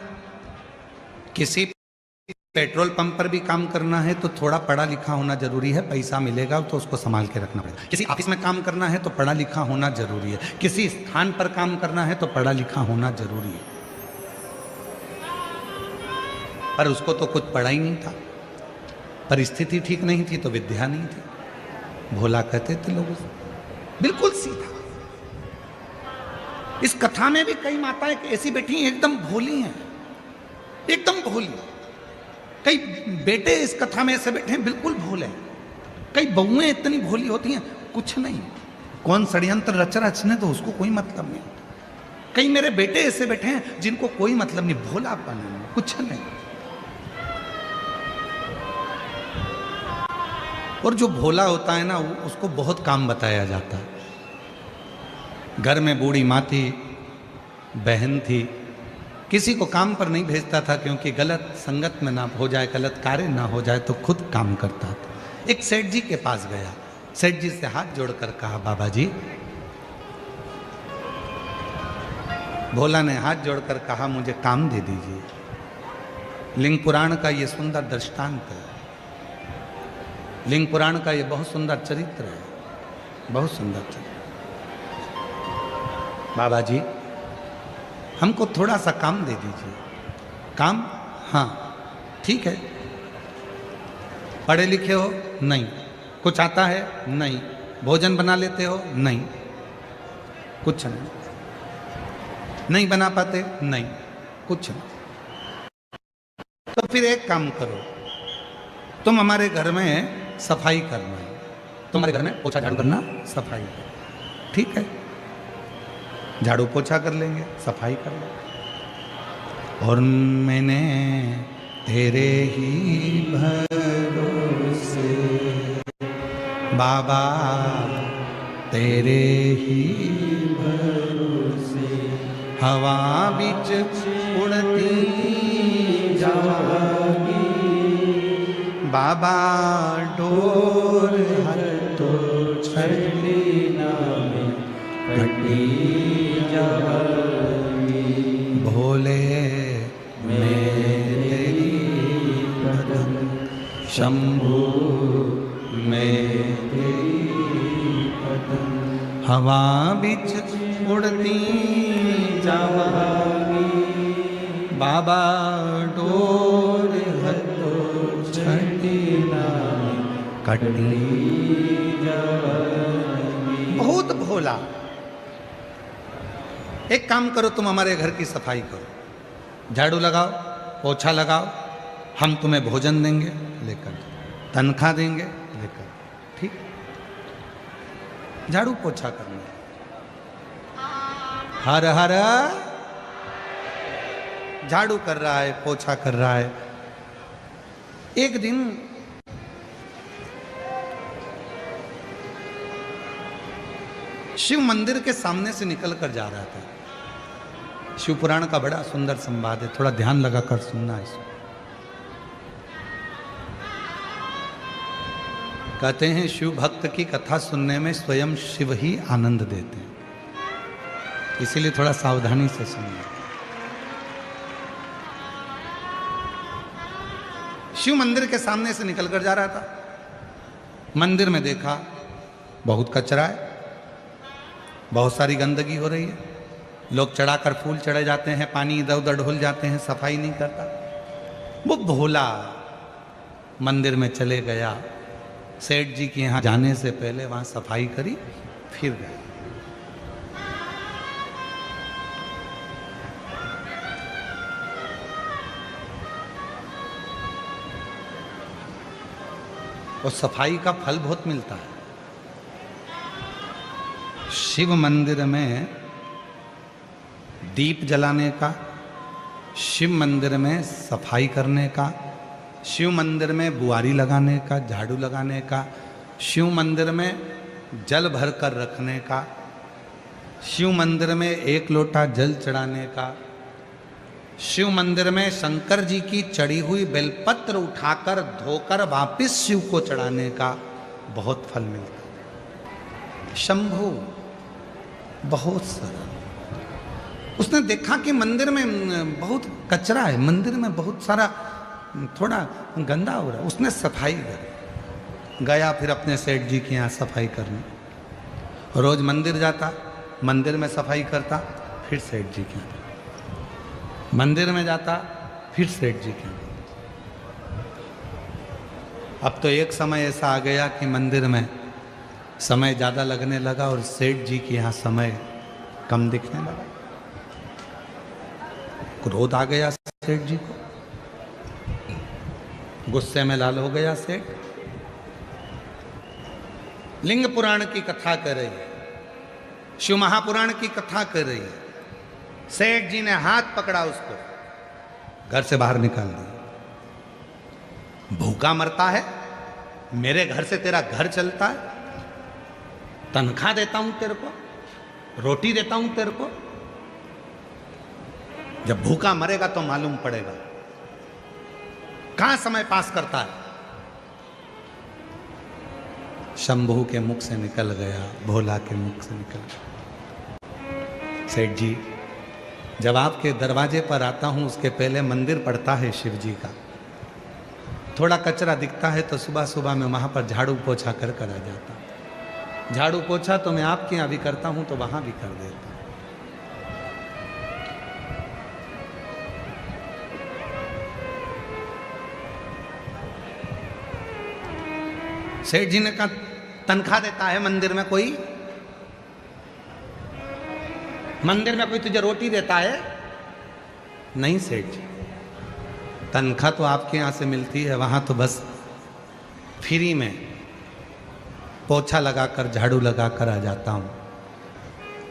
किसी पेट्रोल पंप पर भी काम करना है तो थोड़ा पढ़ा लिखा होना जरूरी है, पैसा मिलेगा तो उसको संभाल के रखना पड़ेगा। किसी ऑफिस में काम करना है तो पढ़ा लिखा होना जरूरी है, किसी स्थान पर काम करना है तो पढ़ा लिखा होना जरूरी है। पर उसको तो कुछ पढ़ा ही नहीं था, परिस्थिति ठीक नहीं थी तो विद्या नहीं थी। भोला कहते थे लोग उसे, बिल्कुल सीधा। इस कथा में भी कई माताएं ऐसी बैठी हैं, एकदम भोली हैं, एकदम भोली। कई बेटे इस कथा में ऐसे बैठे हैं, बिल्कुल भोले। कई बहुएं इतनी भोली होती हैं, कुछ नहीं, कौन षड्यंत्र रच रचने तो उसको कोई मतलब नहीं। कई मेरे बेटे ऐसे बैठे हैं जिनको कोई मतलब नहीं, भोलापन है, कुछ नहीं। और जो भोला होता है ना, उसको बहुत काम बताया जाता है। घर में बूढ़ी माँ थी, बहन थी, किसी को काम पर नहीं भेजता था क्योंकि गलत संगत में ना हो जाए, गलत कार्य ना हो जाए, तो खुद काम करता था। एक सेठ जी के पास गया, सेठ जी से हाथ जोड़कर कहा, बाबा जी। भोला ने हाथ जोड़कर कहा, मुझे काम दे दीजिए। लिंग पुराण का ये सुंदर दृष्टांत है, लिंग पुराण का ये बहुत सुंदर चरित्र है, बहुत सुंदर चरित्र। बाबा जी हमको थोड़ा सा काम दे दीजिए। काम? हाँ ठीक है। पढ़े लिखे हो? नहीं। कुछ आता है? नहीं। भोजन बना लेते हो? नहीं। कुछ नहीं। नहीं बना पाते? नहीं। कुछ नहीं। तो फिर एक काम करो, तुम हमारे घर में सफाई करना, तुम्हारे घर में पोछा झाड़ू करना, सफाई करना। ठीक है, झाड़ू पोछा कर लेंगे, सफाई कर लेंगे। और मैंने तेरे ही भरोसे बाबा, तेरे ही भरोसे हवा बिच उड़ती जागी, बाबा डोर हतो छड़ी नामे कटी जागी। भोले मैं तेरी कदम, शंभू मैं तेरी कदम, हवा बिच उड़ती जागी, बाबा डोर हतो छड़ी नामे कटी जागी। बहुत भोला, एक काम करो, तुम हमारे घर की सफाई करो, झाड़ू लगाओ, पोछा लगाओ, हम तुम्हें भोजन देंगे, लेकर तनख्वाह देंगे, लेकर। ठीक, झाड़ू पोछा करना। हर हर झाड़ू कर रहा है, पोछा कर रहा है। एक दिन शिव मंदिर के सामने से निकल कर जा रहा था। शिव पुराण का बड़ा सुंदर संवाद है, थोड़ा ध्यान लगाकर सुनना इसको। कहते हैं शिव भक्त की कथा सुनने में स्वयं शिव ही आनंद देते हैं, इसीलिए थोड़ा सावधानी से सुनना। शिव मंदिर के सामने से निकलकर जा रहा था। मंदिर में देखा बहुत कचरा है, बहुत सारी गंदगी हो रही है, लोग चढ़ाकर फूल चढ़े जाते हैं, पानी इधर उधर ढुल जाते हैं, सफाई नहीं करता। वो भोला मंदिर में चले गया, सेठ जी के यहाँ जाने से पहले वहाँ सफाई करी, फिर गया। और सफाई का फल बहुत मिलता है। शिव मंदिर में दीप जलाने का, शिव मंदिर में सफाई करने का, शिव मंदिर में बुआरी लगाने का, झाड़ू लगाने का, शिव मंदिर में जल भर कर रखने का, शिव मंदिर में 1 लोटा जल चढ़ाने का, शिव मंदिर में शंकर जी की चढ़ी हुई बेलपत्र उठाकर धोकर वापिस शिव को चढ़ाने का बहुत फल मिलता है। शंभू बहुत सरल, उसने देखा कि मंदिर में बहुत कचरा है, मंदिर में बहुत सारा थोड़ा गंदा हो रहा है। उसने सफाई करी, गया फिर अपने सेठ जी के यहाँ सफाई करने। रोज मंदिर जाता, मंदिर में सफाई करता, फिर सेठ जी के यहाँ, मंदिर में जाता, फिर सेठ जी के यहाँ। अब तो एक समय ऐसा आ गया कि मंदिर में समय ज़्यादा लगने लगा और सेठ जी के यहाँ समय कम दिखने लगा। क्रोध आ गया सेठ जी को, गुस्से में लाल हो गया सेठ। लिंग पुराण की कथा कर रही है, शिव महापुराण की कथा कर रही है। सेठ जी ने हाथ पकड़ा उसको, घर से बाहर निकाल दिया। भूखा मरता है, मेरे घर से तेरा घर चलता है, तनख्वाह देता हूं तेरे को, रोटी देता हूं तेरे को, जब भूखा मरेगा तो मालूम पड़ेगा कहां समय पास करता है। शंभू के मुख से निकल गया, भोला के मुख से निकल गया। सेठ जी, जब आपके दरवाजे पर आता हूं उसके पहले मंदिर पड़ता है शिव जी का, थोड़ा कचरा दिखता है तो सुबह सुबह मैं वहां पर झाड़ू पोछा कर आ जाता। झाड़ू पोछा तो मैं आपके यहाँ भी करता हूं तो वहां भी कर देता। सेठ जी ने कहा तनख्वाह देता है मंदिर में कोई? मंदिर में कोई तुझे रोटी देता है? नहीं सेठ जी, तनख्वाह तो आपके यहाँ से मिलती है, वहाँ तो बस फ्री में पोछा लगाकर झाड़ू लगाकर आ जाता हूँ।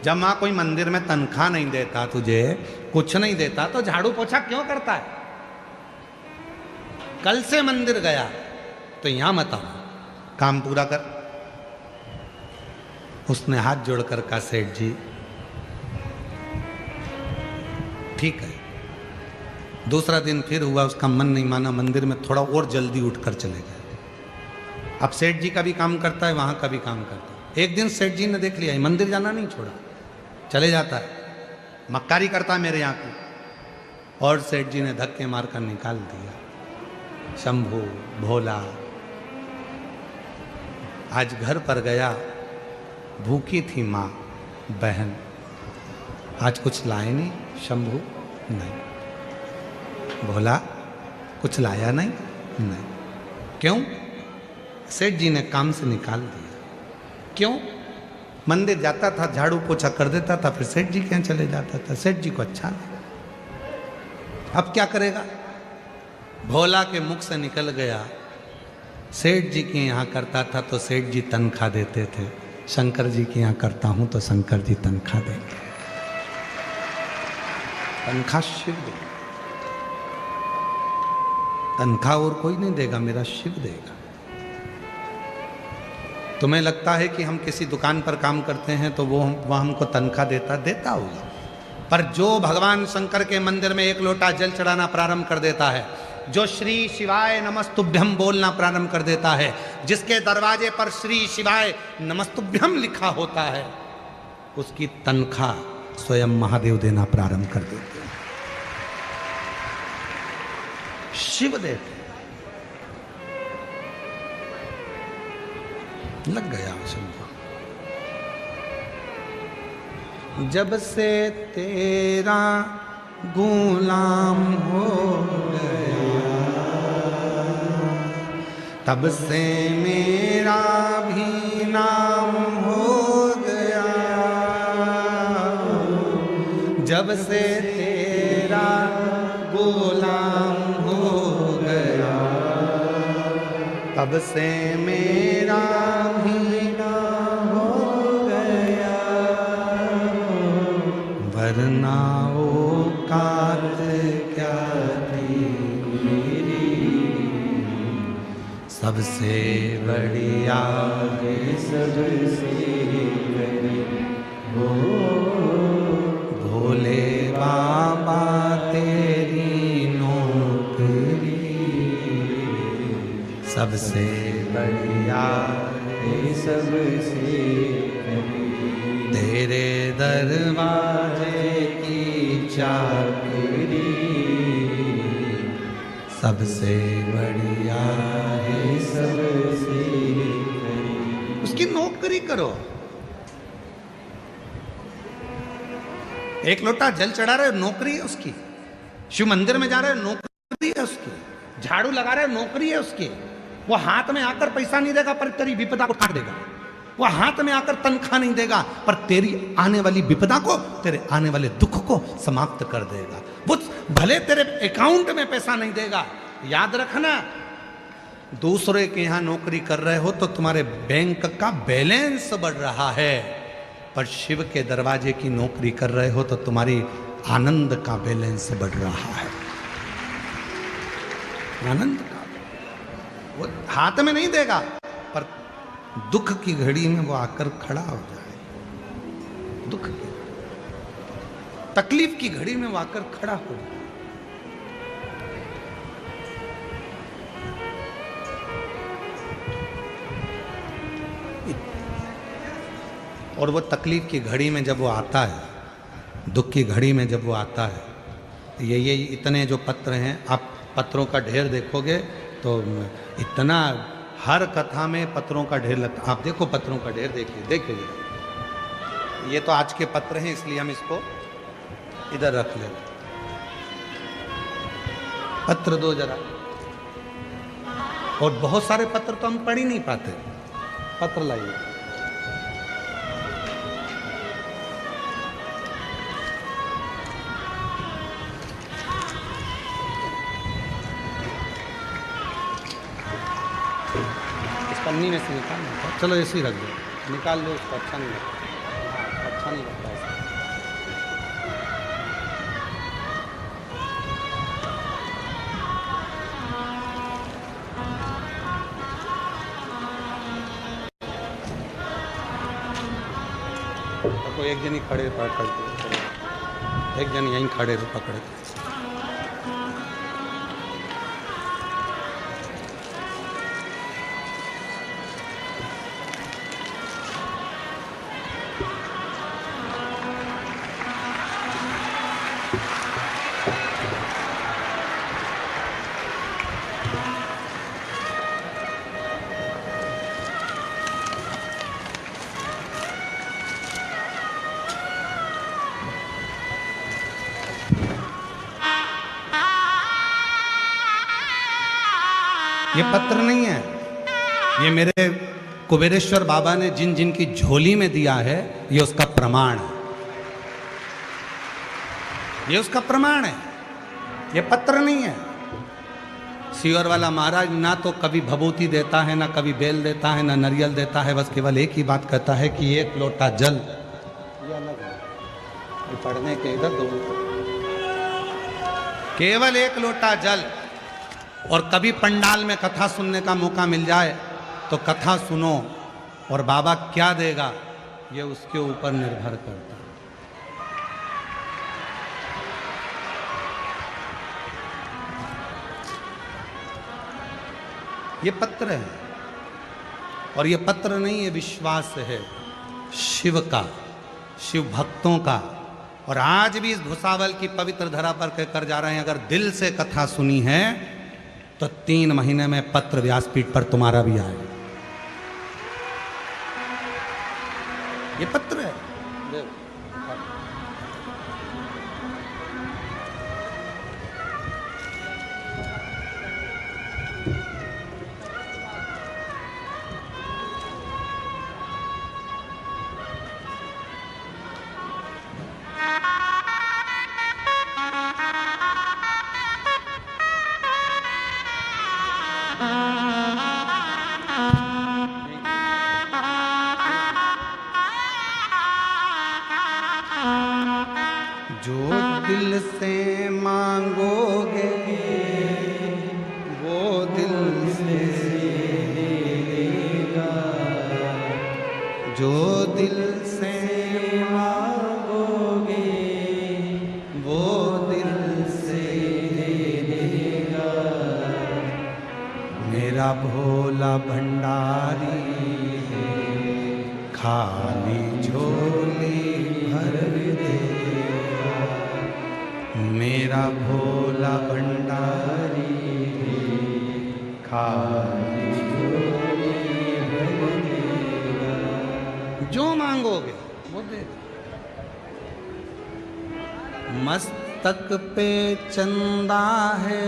जब वहाँ कोई मंदिर में तनख्वाह नहीं देता, तुझे कुछ नहीं देता, तो झाड़ू पोछा क्यों करता है? कल से मंदिर गया तो यहाँ मत आना, काम पूरा कर। उसने हाथ जोड़कर कहा सेठ जी ठीक है। दूसरा दिन फिर हुआ, उसका मन नहीं माना, मंदिर में थोड़ा और जल्दी उठकर चले गए। अब सेठ जी का भी काम करता है, वहां का भी काम करता है। एक दिन सेठ जी ने देख लिया मंदिर जाना नहीं छोड़ा, चले जाता है, मक्कारी करता है मेरे यहाँ की, और सेठ जी ने धक्के मारकर निकाल दिया। शंभू भोला आज घर पर गया, भूखी थी माँ बहन, आज कुछ लाए नहीं। शंभू नहीं। भोला कुछ लाया नहीं? नहीं। क्यों? सेठ जी ने काम से निकाल दिया। क्यों? मंदिर जाता था, झाड़ू पोछा कर देता था, फिर सेठ जी के यहाँ चले जाता था। सेठ जी को अच्छा लगा। अब क्या करेगा? भोला के मुख से निकल गया, सेठ जी के यहाँ करता था तो सेठ जी तनख्वाह देते थे, शंकर जी के यहाँ करता हूं तो शंकर जी तनख्वाह देंगे। तनख्वाह शिव देगा, तनख्वाह और कोई नहीं देगा, मेरा शिव देगा। तुम्हें लगता है कि हम किसी दुकान पर काम करते हैं तो वो हमको तनख्वाह देता होगा, पर जो भगवान शंकर के मंदिर में एक लोटा जल चढ़ाना प्रारंभ कर देता है, जो श्री शिवाय नमस्तुभ्यम बोलना प्रारंभ कर देता है, जिसके दरवाजे पर श्री शिवाय नमस्तुभ्यम लिखा होता है, उसकी तनख्वाह स्वयं महादेव देना प्रारंभ कर देते हैं। शिव देते लग गया सुनकर। जब से तेरा गुलाम हो गया, तब से मेरा भी नाम हो गया। जब से तेरा गुलाम हो गया, तब से मेरा भी नाम हो गया। वरना औकात क्या थी मेरी, सबसे बढ़िया है सबसे बड़ी हो भोले बाबा तेरी नौकरी, सबसे बढ़िया है सबसे तेरे दरवाजे की चाकरी, सबसे बढ़िया है सबसे बढ़िया। उसकी नौकरी करो। एक लोटा जल चढ़ा रहे हो, नौकरी है उसकी। शिव मंदिर में जा रहे हो, नौकरी है उसकी। झाड़ू लगा रहे हो, नौकरी है उसकी। वो हाथ में आकर पैसा नहीं देगा पर तेरी विपदा को काट देगा। वो हाथ में आकर तनख्वाह नहीं देगा पर तेरी आने वाली विपदा को, तेरे आने वाले दुख को समाप्त कर देगा। वो भले तेरे अकाउंट में पैसा नहीं देगा, याद रखना, दूसरे के यहां नौकरी कर रहे हो तो तुम्हारे बैंक का बैलेंस बढ़ रहा है, पर शिव के दरवाजे की नौकरी कर रहे हो तो तुम्हारी आनंद का बैलेंस बढ़ रहा है। आनंद का वो हाथ में नहीं देगा पर दुख की घड़ी में वो आकर खड़ा हो जाए। दुख की तकलीफ की घड़ी में वो आकर खड़ा हो जाए। और वो तकलीफ की घड़ी में जब वो आता है, दुख की घड़ी में जब वो आता है, ये इतने जो पत्र हैं, आप पत्रों का ढेर देखोगे तो इतना, हर कथा में पत्रों का ढेर लगता। आप देखो पत्रों का ढेर, देखिए ये तो आज के पत्र हैं इसलिए हम इसको इधर रख लेते। पत्र दो जरा। और बहुत सारे पत्र तो हम पढ़ ही नहीं पाते। पत्र लाइए। पन्नी में से निकालना था, चलो ऐसे ही रख दो, निकाल लो उसको, अच्छा नहीं लगता। अच्छा नहीं लगता ऐसा। तो एक जन ही खड़े पकड़ के, एक जन यहीं खड़े पकड़ के। ये पत्र नहीं है, ये मेरे कुबेरेश्वर बाबा ने जिन जिन की झोली में दिया है, ये उसका प्रमाण है, ये उसका प्रमाण है, ये पत्र नहीं है। सीवर वाला महाराज ना तो कभी भभूति देता है, ना कभी बेल देता है, ना नारियल देता है, बस केवल एक ही बात कहता है कि एक लोटा जल, ये अलग है, ये पढ़ने के इधर दो, केवल एक लोटा जल। और कभी पंडाल में कथा सुनने का मौका मिल जाए तो कथा सुनो, और बाबा क्या देगा ये उसके ऊपर निर्भर करता है। ये पत्र है, और ये पत्र नहीं, ये विश्वास है शिव का, शिव भक्तों का। और आज भी इस भुसावल की पवित्र धरा पर कहकर जा रहे हैं, अगर दिल से कथा सुनी है तो 3 महीने में पत्र व्यासपीठ पर तुम्हारा भी आएगा। ये पत्र है। जो दिल से मांगोगे वो दिल से देगा, जो दिल से मांगोगे वो दिल से देगा। मेरा भोला भंडारी है, खाली झोली भर दे। मेरा भोला भंडारी खाली झोली भर देगा। जो मांगोगे वो देगा। मस्तक पे चंदा है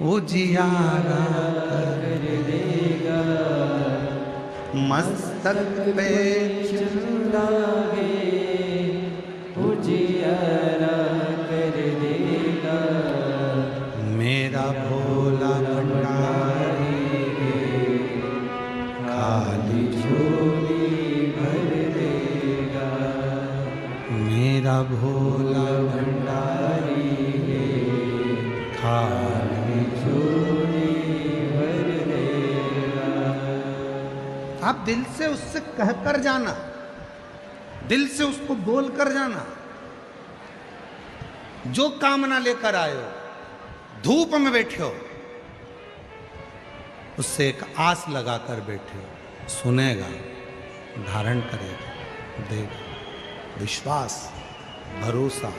उजियारा कर देगा। मस्तक पे चंदा है उजियारा कर देगा। मेरा भोला भंडारी खाली झोली भर देगा। मेरा भोला भंडारी खाली झोली भर देगा। आप दिल से उससे कहकर जाना, दिल से उसको बोल कर जाना। जो कामना लेकर आए हो, धूप में बैठे हो, उससे एक आस लगाकर बैठे हो, सुनेगा, धारण करेगा, देगा। विश्वास, भरोसा,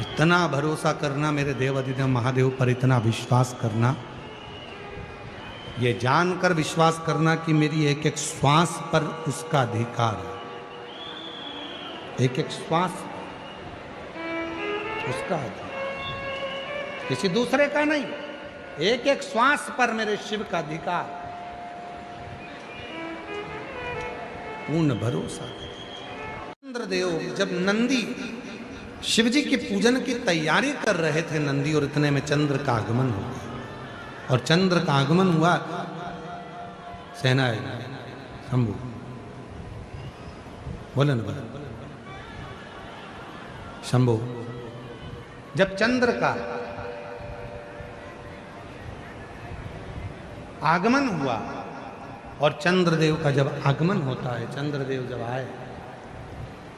इतना भरोसा करना मेरे देव अधिदेव महादेव पर, इतना विश्वास करना, ये जानकर विश्वास करना कि मेरी एक एक श्वास पर उसका अधिकार है। एक एक श्वास उसका अधिकार, किसी दूसरे का नहीं। एक एक श्वास पर मेरे शिव का अधिकार। पूर्ण भरोसा। चंद्रदेव जब नंदी शिव जी के पूजन की तैयारी कर रहे थे नंदी, और इतने में चंद्र का आगमन हो गया। और चंद्र का आगमन हुआ, सेना शंभु बोले न बोले, शंभु जब चंद्र का आगमन हुआ, और चंद्रदेव का जब आगमन होता है, चंद्रदेव जब आए,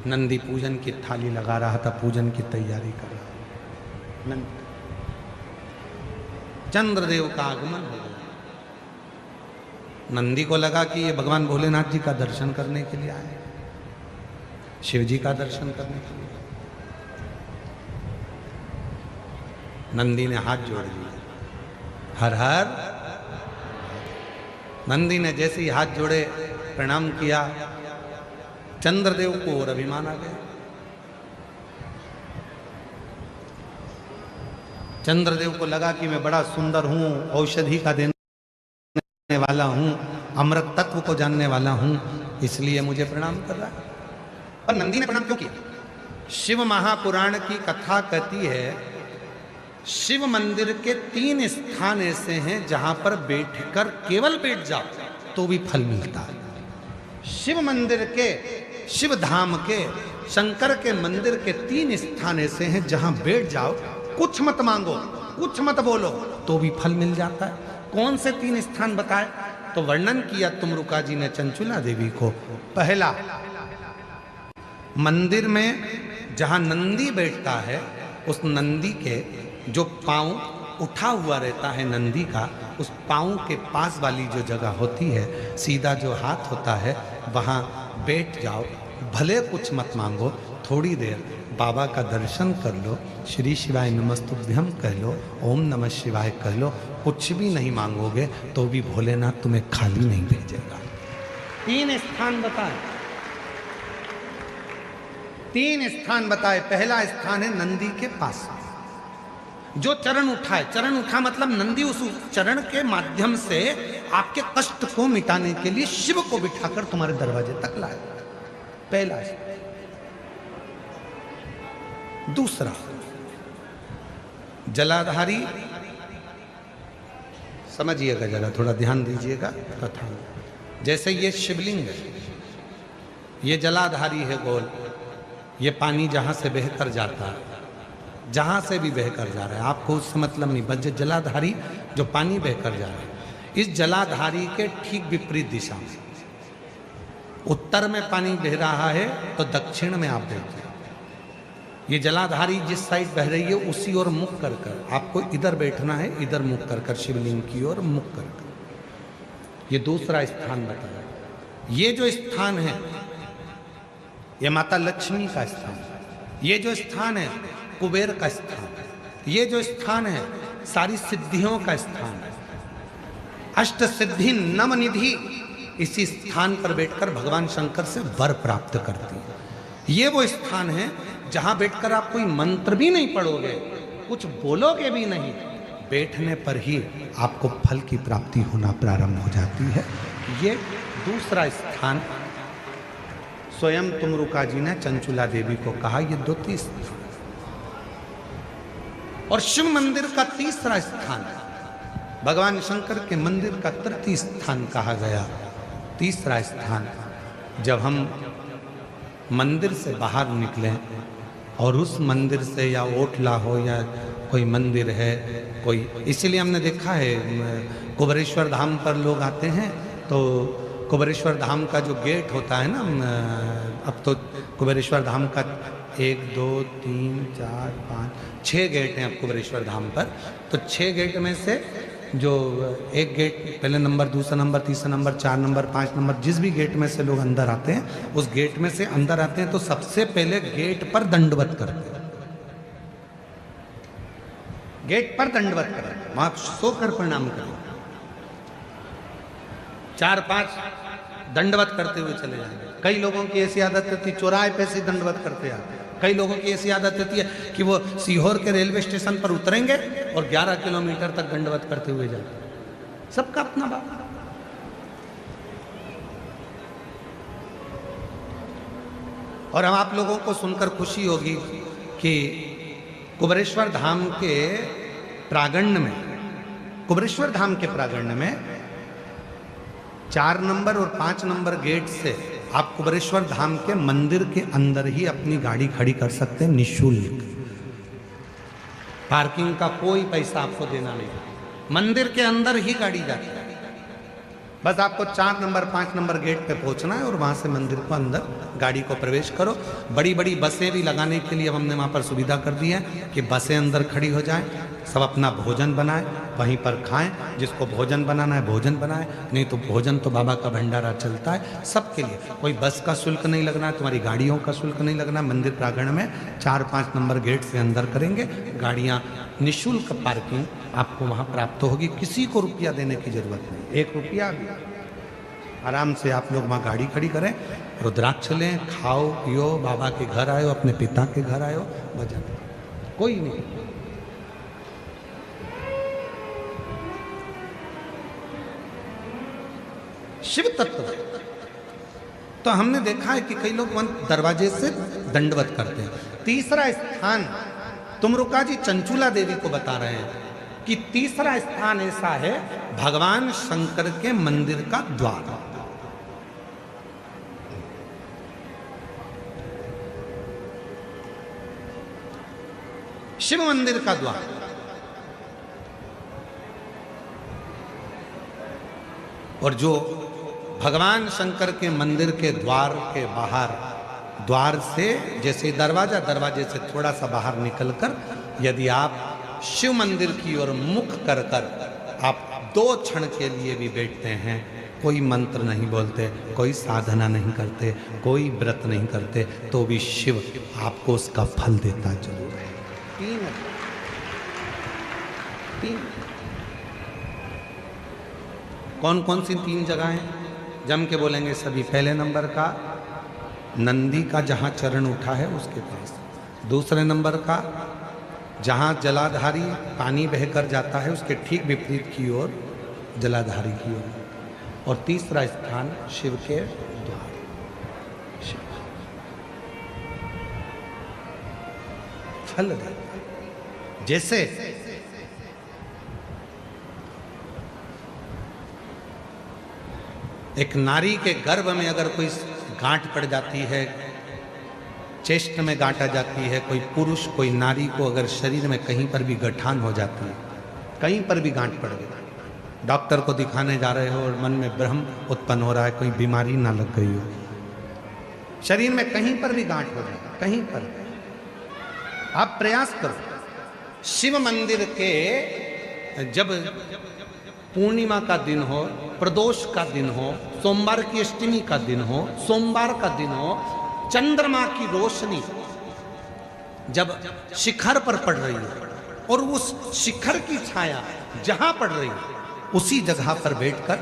नंदी पूजन की थाली लगा रहा था, पूजन की तैयारी कर रहा था। चंद्रदेव का आगमन हो गया। नंदी को लगा कि ये भगवान भोलेनाथ जी का दर्शन करने के लिए आए, शिव जी का दर्शन करने के लिए। नंदी ने हाथ जोड़ दिए, हर हर। नंदी ने जैसे ही हाथ जोड़े, प्रणाम किया, चंद्रदेव को और अभिमान आ गया। चंद्रदेव को लगा कि मैं बड़ा सुंदर हूं, औषधि का देने वाला हूँ, अमृत तत्व को जानने वाला हूँ, इसलिए मुझे प्रणाम कर रहा है। पर नंदी ने प्रणाम क्यों किया? शिव महापुराण की कथा कहती है, शिव मंदिर के 3 स्थान ऐसे हैं जहां पर बैठकर केवल बैठ जाओ तो भी फल मिलता है। शिव मंदिर के, शिव धाम के, शंकर के मंदिर के 3 स्थान ऐसे हैं जहां बैठ जाओ, कुछ मत मांगो, कुछ मत बोलो तो भी फल मिल जाता है। कौन से 3 स्थान बताए? तो वर्णन किया तुमरुका जी ने चंचुला देवी को। पहला, मंदिर में जहां नंदी बैठता है, उस नंदी के जो पांव उठा हुआ रहता है नंदी का, उस पांव के पास वाली जो जगह होती है, सीधा जो हाथ होता है, वहां बैठ जाओ, भले कुछ मत मांगो, थोड़ी देर बाबा का दर्शन कर लो, श्री शिवाय नमस्तुभ्यम कह लो, ओम नमः शिवाय कह लो, कुछ भी नहीं मांगोगे तो भी भोलेनाथ तुम्हें खाली नहीं भेजेगा। 3 स्थान बताए, 3 स्थान बताए। पहला स्थान है नंदी के पास, जो चरण उठाए, चरण उठा मतलब नंदी उस चरण के माध्यम से आपके कष्ट को मिटाने के लिए शिव को बिठाकर तुम्हारे दरवाजे तक लाए। पहला। दूसरा, जलाधारी, समझिएगा जरा, थोड़ा ध्यान दीजिएगा कथा में। जैसे ये शिवलिंग है, ये जलाधारी है गोल, ये पानी जहां से बहकर जाता है, जहां से भी बहकर जा रहा है, आपको उससे मतलब नहीं, बस जलाधारी जो पानी बहकर जा रहा है, इस जलाधारी के ठीक विपरीत दिशा में, उत्तर में पानी बह रहा है तो दक्षिण में आप देखिए, ये जलाधारी जिस साइड बह रही है उसी ओर मुख कर कर आपको इधर बैठना है, इधर मुख कर कर शिवलिंग की ओर मुख कर कर। ये दूसरा स्थान बताया। ये जो स्थान है, ये माता लक्ष्मी का स्थान, ये जो स्थान है कुबेर का स्थान, ये जो स्थान है सारी सिद्धियों का स्थान है, अष्ट सिद्धि नवनिधि इसी स्थान पर बैठकर भगवान शंकर से वर प्राप्त करती है। ये वो स्थान है जहां बैठकर आप कोई मंत्र भी नहीं पढ़ोगे, कुछ बोलोगे भी नहीं, बैठने पर ही आपको फल की प्राप्ति होना प्रारंभ हो जाती है। ये दूसरा स्थान स्वयं तुमरुका जी ने चंचुला देवी को कहा, ये 2 स्थान। और शिव मंदिर का तीसरा स्थान, भगवान शंकर के मंदिर का तृतीय स्थान कहा गया। तीसरा स्थान, जब हम मंदिर से बाहर निकलें और उस मंदिर से या ओटला हो या कोई मंदिर है कोई, इसीलिए हमने देखा है कुबेरेश्वर धाम पर लोग आते हैं तो कुबेरेश्वर धाम का जो गेट होता है ना, अब तो कुबेरेश्वर धाम का 1 2 3 4 5 6 गेट हैं अब कुबेरेश्वर धाम पर। तो 6 गेट में से जो एक गेट, पहले नंबर, दूसरा नंबर, तीसरा नंबर, 4 नंबर, 5 नंबर, जिस भी गेट में से लोग अंदर आते हैं, उस गेट में से अंदर आते हैं तो सबसे पहले गेट पर दंडवत करते हैं, गेट पर दंडवत करें, वहां सोकर प्रणाम करें, 4-5 दंडवत करते हुए चले जाएंगे। कई लोगों की ऐसी आदत होती है चौराहे पे से दंडवत करते आते, कई लोगों की ऐसी आदत होती है कि वो सीहोर के रेलवे स्टेशन पर उतरेंगे और 11 किलोमीटर तक दंडवत करते हुए जाते। सबका अपना बात। और हम आप लोगों को सुनकर खुशी होगी कि कुबेरेश्वर धाम के प्रांगण में, कुबेरेश्वर धाम के प्रांगण में 4 नंबर और 5 नंबर गेट से आप कुबेरेश्वर धाम के मंदिर के अंदर ही अपनी गाड़ी खड़ी कर सकते हैं निःशुल्क। पार्किंग का कोई पैसा आपको देना नहीं, मंदिर के अंदर ही गाड़ी जाती है। बस आपको 4 नंबर 5 नंबर गेट पे पहुंचना है और वहां से मंदिर को अंदर गाड़ी को प्रवेश करो। बड़ी बड़ी बसें भी लगाने के लिए हमने वहां पर सुविधा कर दी है कि बसें अंदर खड़ी हो जाएं, सब अपना भोजन बनाए, वहीं पर खाएं, जिसको भोजन बनाना है भोजन बनाए, नहीं तो भोजन तो बाबा का भंडारा चलता है सबके लिए। कोई बस का शुल्क नहीं लगना, तुम्हारी गाड़ियों का शुल्क नहीं लगना। मंदिर प्रांगण में 4-5 नंबर गेट से अंदर करेंगे, गाड़ियाँ निःशुल्क पार्किंग आपको वहाँ प्राप्त होगी, किसी को रुपया देने की जरूरत नहीं, 1 रुपया भी। आराम से आप लोग वहाँ गाड़ी खड़ी करें, रुद्राक्ष लें, खाओ पियो, बाबा के घर आयो, अपने पिता के घर आयो, भजन, कोई नहीं। शिव तत्व। तो हमने देखा है कि कई लोग दरवाजे से दंडवत करते हैं। तीसरा स्थान तुमरुका जी चंचूला देवी को बता रहे हैं कि तीसरा स्थान ऐसा है भगवान शंकर के मंदिर का द्वार। शिव मंदिर का द्वार। और जो भगवान शंकर के मंदिर के द्वार के बाहर, द्वार से जैसे दरवाजे से थोड़ा सा बाहर निकलकर यदि आप शिव मंदिर की ओर मुख कर आप 2 क्षण के लिए भी बैठते हैं, कोई मंत्र नहीं बोलते, कोई साधना नहीं करते, कोई व्रत नहीं करते, तो भी शिव आपको उसका फल देता जरूर है। 3 कौन कौन सी 3 जगहें जम के बोलेंगे सभी। पहले नंबर का नंदी का जहाँ चरण उठा है उसके पास। दूसरे नंबर का जहाँ जलाधारी पानी बहकर जाता है उसके ठीक विपरीत की ओर जलाधारी की ओर। और तीसरा स्थान शिव के द्वार। फल देता। जैसे एक नारी के गर्भ में अगर कोई गांठ पड़ जाती है, चेस्ट में गांठ आ जाती है, कोई पुरुष कोई नारी को अगर शरीर में कहीं पर भी गठान हो जाती है, कहीं पर भी गांठ पड़ गई, डॉक्टर को दिखाने जा रहे हो और मन में भ्रम उत्पन्न हो रहा है कोई बीमारी ना लग गई हो, शरीर में कहीं पर भी गांठ हो जाए, कहीं पर आप प्रयास करो। शिव मंदिर के जब पूर्णिमा का दिन हो, प्रदोष का दिन हो, सोमवार की अष्टमी का दिन हो, सोमवार का दिन हो, चंद्रमा की रोशनी जब शिखर पर पड़ रही है और उस शिखर की छाया जहां पड़ रही है उसी जगह पर बैठकर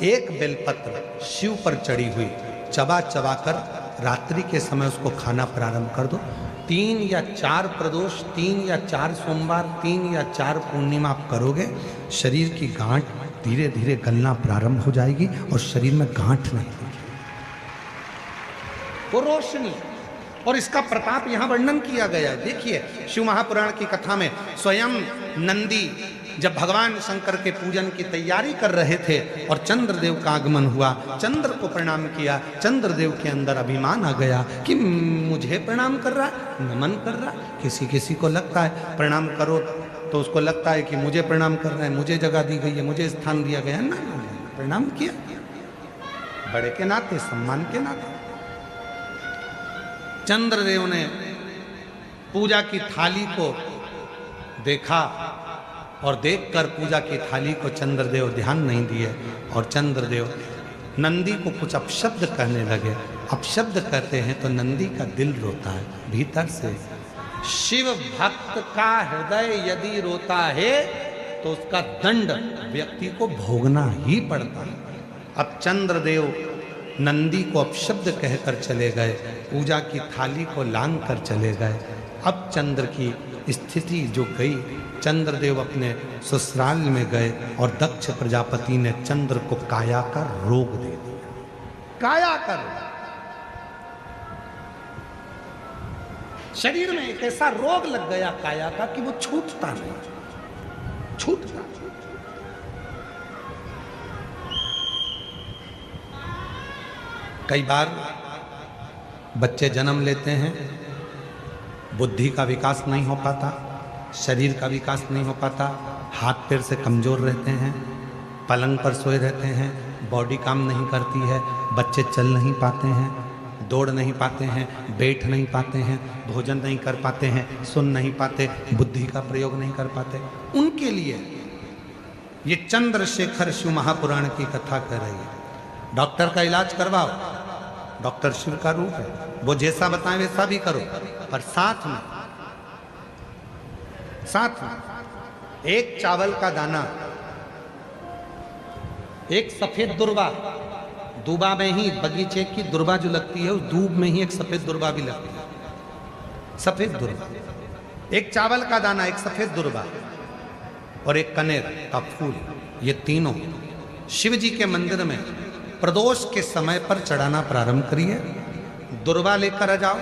एक बेलपत्र शिव पर चढ़ी हुई चबा चबा कर रात्रि के समय उसको खाना प्रारंभ कर दो। 3 या 4 प्रदोष, 3 या 4 सोमवार, 3 या 4 पूर्णिमा आप करोगे, शरीर की गांठ धीरे धीरे गलना प्रारंभ हो जाएगी और शरीर में गांठ नहीं होगी। वो रोशनी और इसका प्रताप यहाँ वर्णन किया गया है। देखिए शिव महापुराण की कथा में स्वयं नंदी जब भगवान शंकर के पूजन की तैयारी कर रहे थे और चंद्रदेव का आगमन हुआ, चंद्र को प्रणाम किया, चंद्रदेव के अंदर अभिमान आ गया कि मुझे प्रणाम कर रहा, नमन कर रहा। किसी किसी को लगता है प्रणाम करो तो उसको लगता है कि मुझे प्रणाम कर रहे हैं, मुझे जगह दी गई है, मुझे स्थान दिया गया है। ना, प्रणाम किया बड़े के नाते, सम्मान के नाते। चंद्रदेव ने पूजा की थाली को देखा और देखकर पूजा की थाली को चंद्रदेव ध्यान नहीं दिए और चंद्रदेव नंदी को कुछ अपशब्द कहने लगे। अपशब्द कहते हैं तो नंदी का दिल रोता है भीतर से। शिव भक्त का हृदय यदि रोता है तो उसका दंड व्यक्ति को भोगना ही पड़ता है। अब चंद्रदेव नंदी को अपशब्द कहकर चले गए, पूजा की थाली को लांग कर चले गए। अब चंद्र की स्थिति जो गई, चंद्रदेव अपने ससुराल में गए और दक्ष प्रजापति ने चंद्र को काया का रोग दे दिया। काया का रोग, शरीर में एक ऐसा रोग लग गया काया का कि वो छूटता नहीं, छूटता। कई बार बच्चे जन्म लेते हैं, बुद्धि का विकास नहीं हो पाता, शरीर का विकास नहीं हो पाता, हाथ पैर से कमज़ोर रहते हैं, पलंग पर सोए रहते हैं, बॉडी काम नहीं करती है, बच्चे चल नहीं पाते हैं, दौड़ नहीं पाते हैं, बैठ नहीं पाते हैं, भोजन नहीं कर पाते हैं, सुन नहीं पाते, बुद्धि का प्रयोग नहीं कर पाते। उनके लिए ये चंद्रशेखर शिव महापुराण की कथा कर रही है। डॉक्टर का इलाज करवाओ, डॉक्टर शिव का रूप है, वो जैसा बताएं वैसा भी करो, पर साथ में एक चावल का दाना, एक सफेद दुर्वा, दूबा में ही बगीचे की दुर्वा जो लगती है उस दूब में ही एक सफेद दुर्वा भी लगती है, सफेद दुर्वा, एक चावल का दाना, एक सफेद दुर्वा और एक कनेर का फूल, ये तीनों शिव जी के मंदिर में प्रदोष के समय पर चढ़ाना प्रारंभ करिए। दुर्वा लेकर आ जाओ,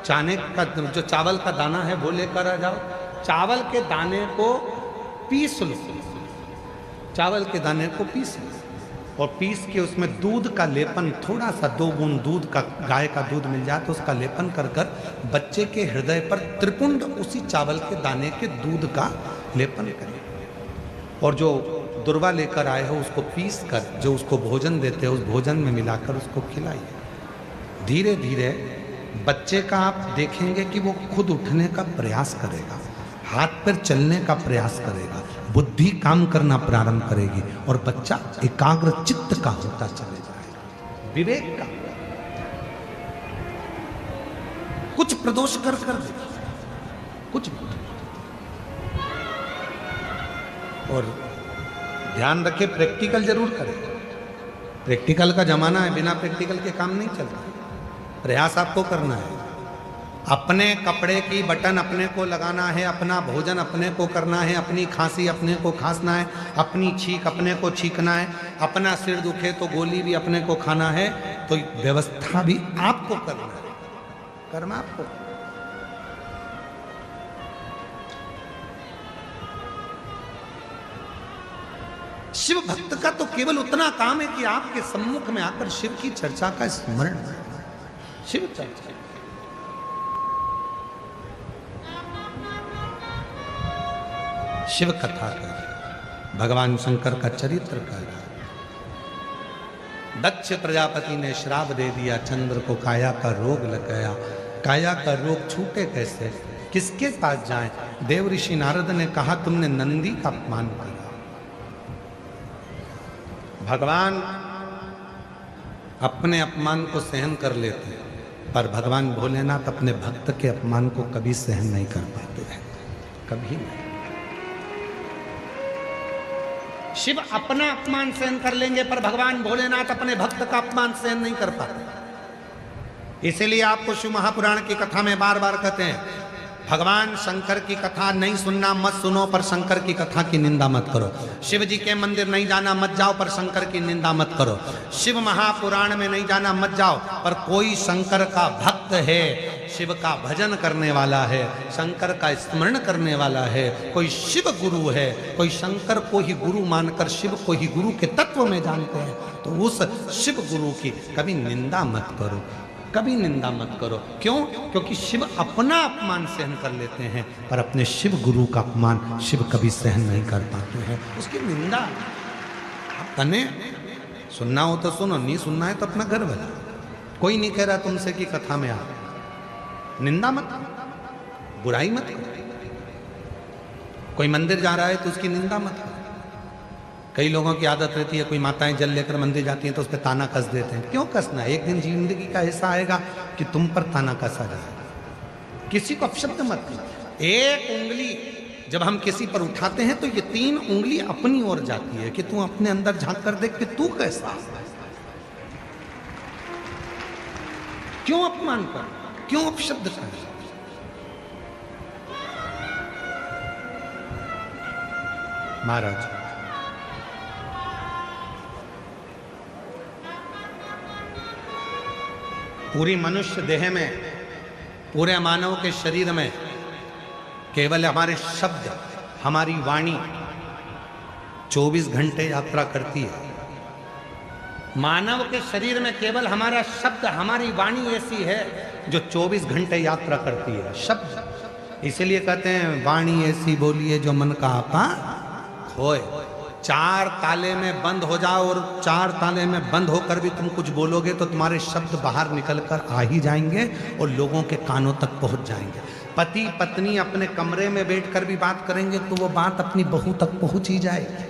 चाने का जो चावल का दाना है वो लेकर आ जाओ। चावल के दाने को पीस लो, चावल के दाने को पीस लो और पीस के उसमें दूध का लेपन, थोड़ा सा 2 बूंद दूध का, गाय का दूध मिल जाए तो उसका लेपन कर कर बच्चे के हृदय पर त्रिपुंड उसी चावल के दाने के दूध का लेपन करें। और जो दुर्वा लेकर आए हो उसको पीस कर जो उसको भोजन देते हो उस भोजन में मिलाकर उसको खिलाइए। धीरे धीरे बच्चे का आप देखेंगे कि वो खुद उठने का प्रयास करेगा, हाथ पैर चलने का प्रयास करेगा, बुद्धि काम करना प्रारंभ करेगी और बच्चा एकाग्र चित्त का होता चले जाएगा, विवेक का। कुछ प्रदोष कर देखिए, कुछ और ध्यान रखे प्रैक्टिकल जरूर करें। प्रैक्टिकल का जमाना है, बिना प्रैक्टिकल के काम नहीं चलता। प्रयास आपको करना है। अपने कपड़े की बटन अपने को लगाना है, अपना भोजन अपने को करना है, अपनी खांसी अपने को खांसना है, अपनी छींक अपने को छींकना है, अपना सिर दुखे तो गोली भी अपने को खाना है। तो व्यवस्था भी आपको करना है, कर्म आपको। शिव भक्त का तो केवल उतना काम है कि आपके सम्मुख में आकर शिव की चर्चा का स्मरण, शिव चर्चा, शिव कथा कर, भगवान शंकर का चरित्र कर। दक्ष प्रजापति ने श्राप दे दिया, चंद्र को काया का रोग लग गया। काया का रोग छूटे कैसे, किसके पास जाएं? देव ऋषि नारद ने कहा तुमने नंदी का अपमान किया। भगवान अपने अपमान को सहन कर लेते हैं, पर भगवान भोलेनाथ अपने भक्त के अपमान को कभी सहन नहीं कर पाते हैं, कभी नहीं। शिव अपना अपमान सहन कर लेंगे, पर भगवान भोलेनाथ अपने भक्त का अपमान सहन नहीं कर पाते। इसीलिए आपको शिव महापुराण की कथा में बार बार कहते हैं, भगवान शंकर की कथा नहीं सुनना मत सुनो, पर शंकर की कथा की निंदा मत करो। शिव जी के मंदिर नहीं जाना मत जाओ, पर शंकर की निंदा मत करो। शिव महापुराण में नहीं जाना मत जाओ, पर कोई शंकर का भक्त है, शिव का भजन करने वाला है, शंकर का स्मरण करने वाला है, कोई शिव गुरु है, कोई शंकर को ही गुरु मानकर शिव को ही गुरु के तत्व में जानते हैं, तो उस शिव गुरु की कभी निंदा मत करो, कभी निंदा मत करो। क्यों? क्योंकि शिव अपना अपमान सहन कर लेते हैं, पर अपने शिव गुरु का अपमान शिव कभी सहन नहीं कर पाते हैं। उसकी निंदा आप तने सुनना हो तो सुनो, नहीं सुनना है तो अपना घर बजाओ। कोई नहीं कह रहा तुमसे कि कथा में आ, निंदा मत करो, बुराई मत करो। कोई मंदिर जा रहा है तो उसकी निंदा मत करो। कई लोगों की आदत रहती है, कोई माताएं जल लेकर मंदिर जाती हैं तो उस पर ताना कस देते हैं। क्यों कसना है? एक दिन जिंदगी का ऐसा आएगा कि तुम पर ताना कसा जाएगा। किसी को अपशब्द मत करो। एक उंगली जब हम किसी पर उठाते हैं तो ये 3 उंगली अपनी ओर जाती है कि तू अपने अंदर झांक कर देख कि तू कैसा। क्यों अपमान कर, क्यों अपशब्द कर? महाराज पूरी मनुष्य देह में, पूरे मानव के शरीर में केवल हमारे शब्द, हमारी वाणी 24 घंटे यात्रा करती है। मानव के शरीर में केवल हमारा शब्द, हमारी वाणी ऐसी है जो 24 घंटे यात्रा करती है। शब्द, इसलिए कहते हैं वाणी ऐसी बोलिए जो मन का आपा खोए। 4 ताले में बंद हो जाओ और 4 ताले में बंद होकर भी तुम कुछ बोलोगे तो तुम्हारे शब्द बाहर निकलकर आ ही जाएंगे और लोगों के कानों तक पहुंच जाएंगे। पति पत्नी अपने कमरे में बैठकर भी बात करेंगे तो वो बात अपनी बहू तक पहुंच ही जाएगी,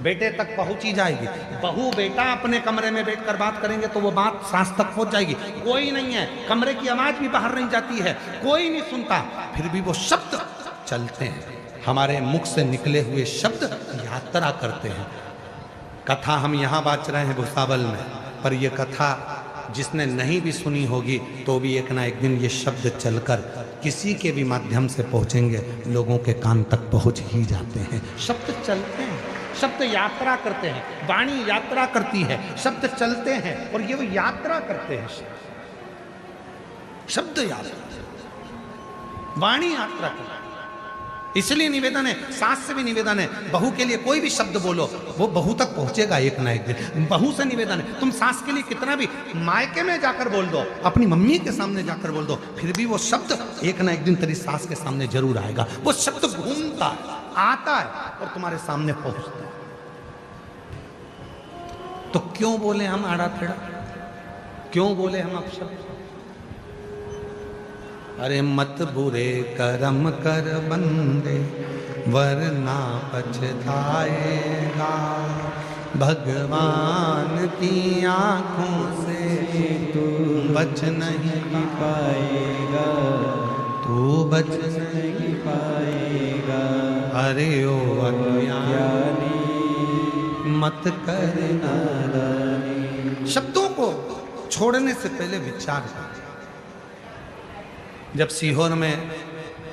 बेटे तक पहुंच ही जाएगी। बहू बेटा अपने कमरे में बैठकर बात करेंगे तो वो बात सास तक पहुंच जाएगी। कोई नहीं है, कमरे की आवाज भी बाहर नहीं जाती है, कोई नहीं सुनता, फिर भी वो शब्द चलते हैं। हमारे मुख से निकले हुए शब्द यात्रा करते हैं। कथा हम यहाँ बाँच रहे हैं भुसावल में, पर यह कथा जिसने नहीं भी सुनी होगी तो भी एक ना एक दिन ये शब्द चलकर किसी के भी माध्यम से पहुँचेंगे, लोगों के कान तक पहुँच ही जाते हैं। शब्द चलते हैं। शब्द यात्रा करते हैं, वाणी यात्रा करती है, शब्द चलते हैं और ये वो यात्रा करते हैं। शब्द यात्रा, वाणी यात्रा करती है। इसलिए निवेदन है, सास से भी निवेदन है, बहू के लिए कोई भी शब्द बोलो वो बहू तक पहुंचेगा एक ना एक दिन। बहू से निवेदन है, तुम सास के लिए कितना भी मायके में जाकर बोल दो, अपनी मम्मी के सामने जाकर बोल दो, फिर भी वो शब्द एक ना एक दिन तेरी सास के सामने जरूर आएगा। वो शब्द घूमता है, आता है और तुम्हारे सामने पहुंचता है। तो क्यों बोले हम आड़ा टेढ़ा, क्यों बोले हम अपशब्द? अरे मत बुरे कर्म कर बंदे वरना पछताएगा, भगवान की आंखों से तू बच नहीं पाएगा, तू बच नहीं पाएगा। अरे ओ अज्ञानी मत कर नादानी। शब्दों को छोड़ने से पहले विचार कर। जब सीहोर में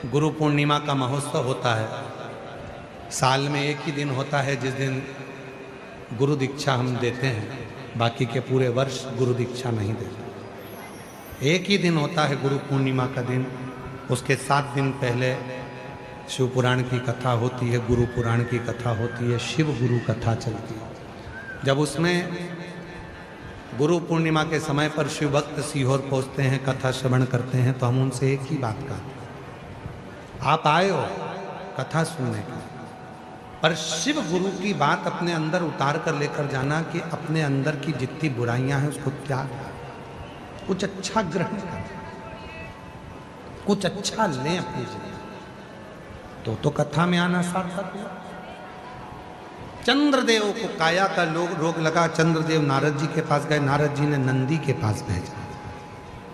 गुरु पूर्णिमा का महोत्सव होता है, साल में एक ही दिन होता है जिस दिन गुरु दीक्षा हम देते हैं, बाकी के पूरे वर्ष गुरु दीक्षा नहीं देते। एक ही दिन होता है गुरु पूर्णिमा का दिन। उसके 7 दिन पहले शिव पुराण की कथा होती है, गुरु पुराण की कथा होती है, शिव गुरु कथा चलती है। जब उसमें गुरु पूर्णिमा के समय पर शिव भक्त सीहोर पहुंचते हैं, कथा श्रवण करते हैं, तो हम उनसे एक ही बात कहते हैं, आप आए हो कथा सुनने के, पर शिव गुरु की बात अपने अंदर उतार कर लेकर जाना कि अपने अंदर की जितनी बुराइयां हैं उसको त्याग कर, कुछ अच्छा ग्रहण कर, कुछ अच्छा लें अपनी जिंदगी। तो कथा में आना सार्थक हुआ। चंद्रदेव को काया का रोग लगा, चंद्रदेव नारद जी के पास गए, नारद जी ने नंदी के पास भेजा।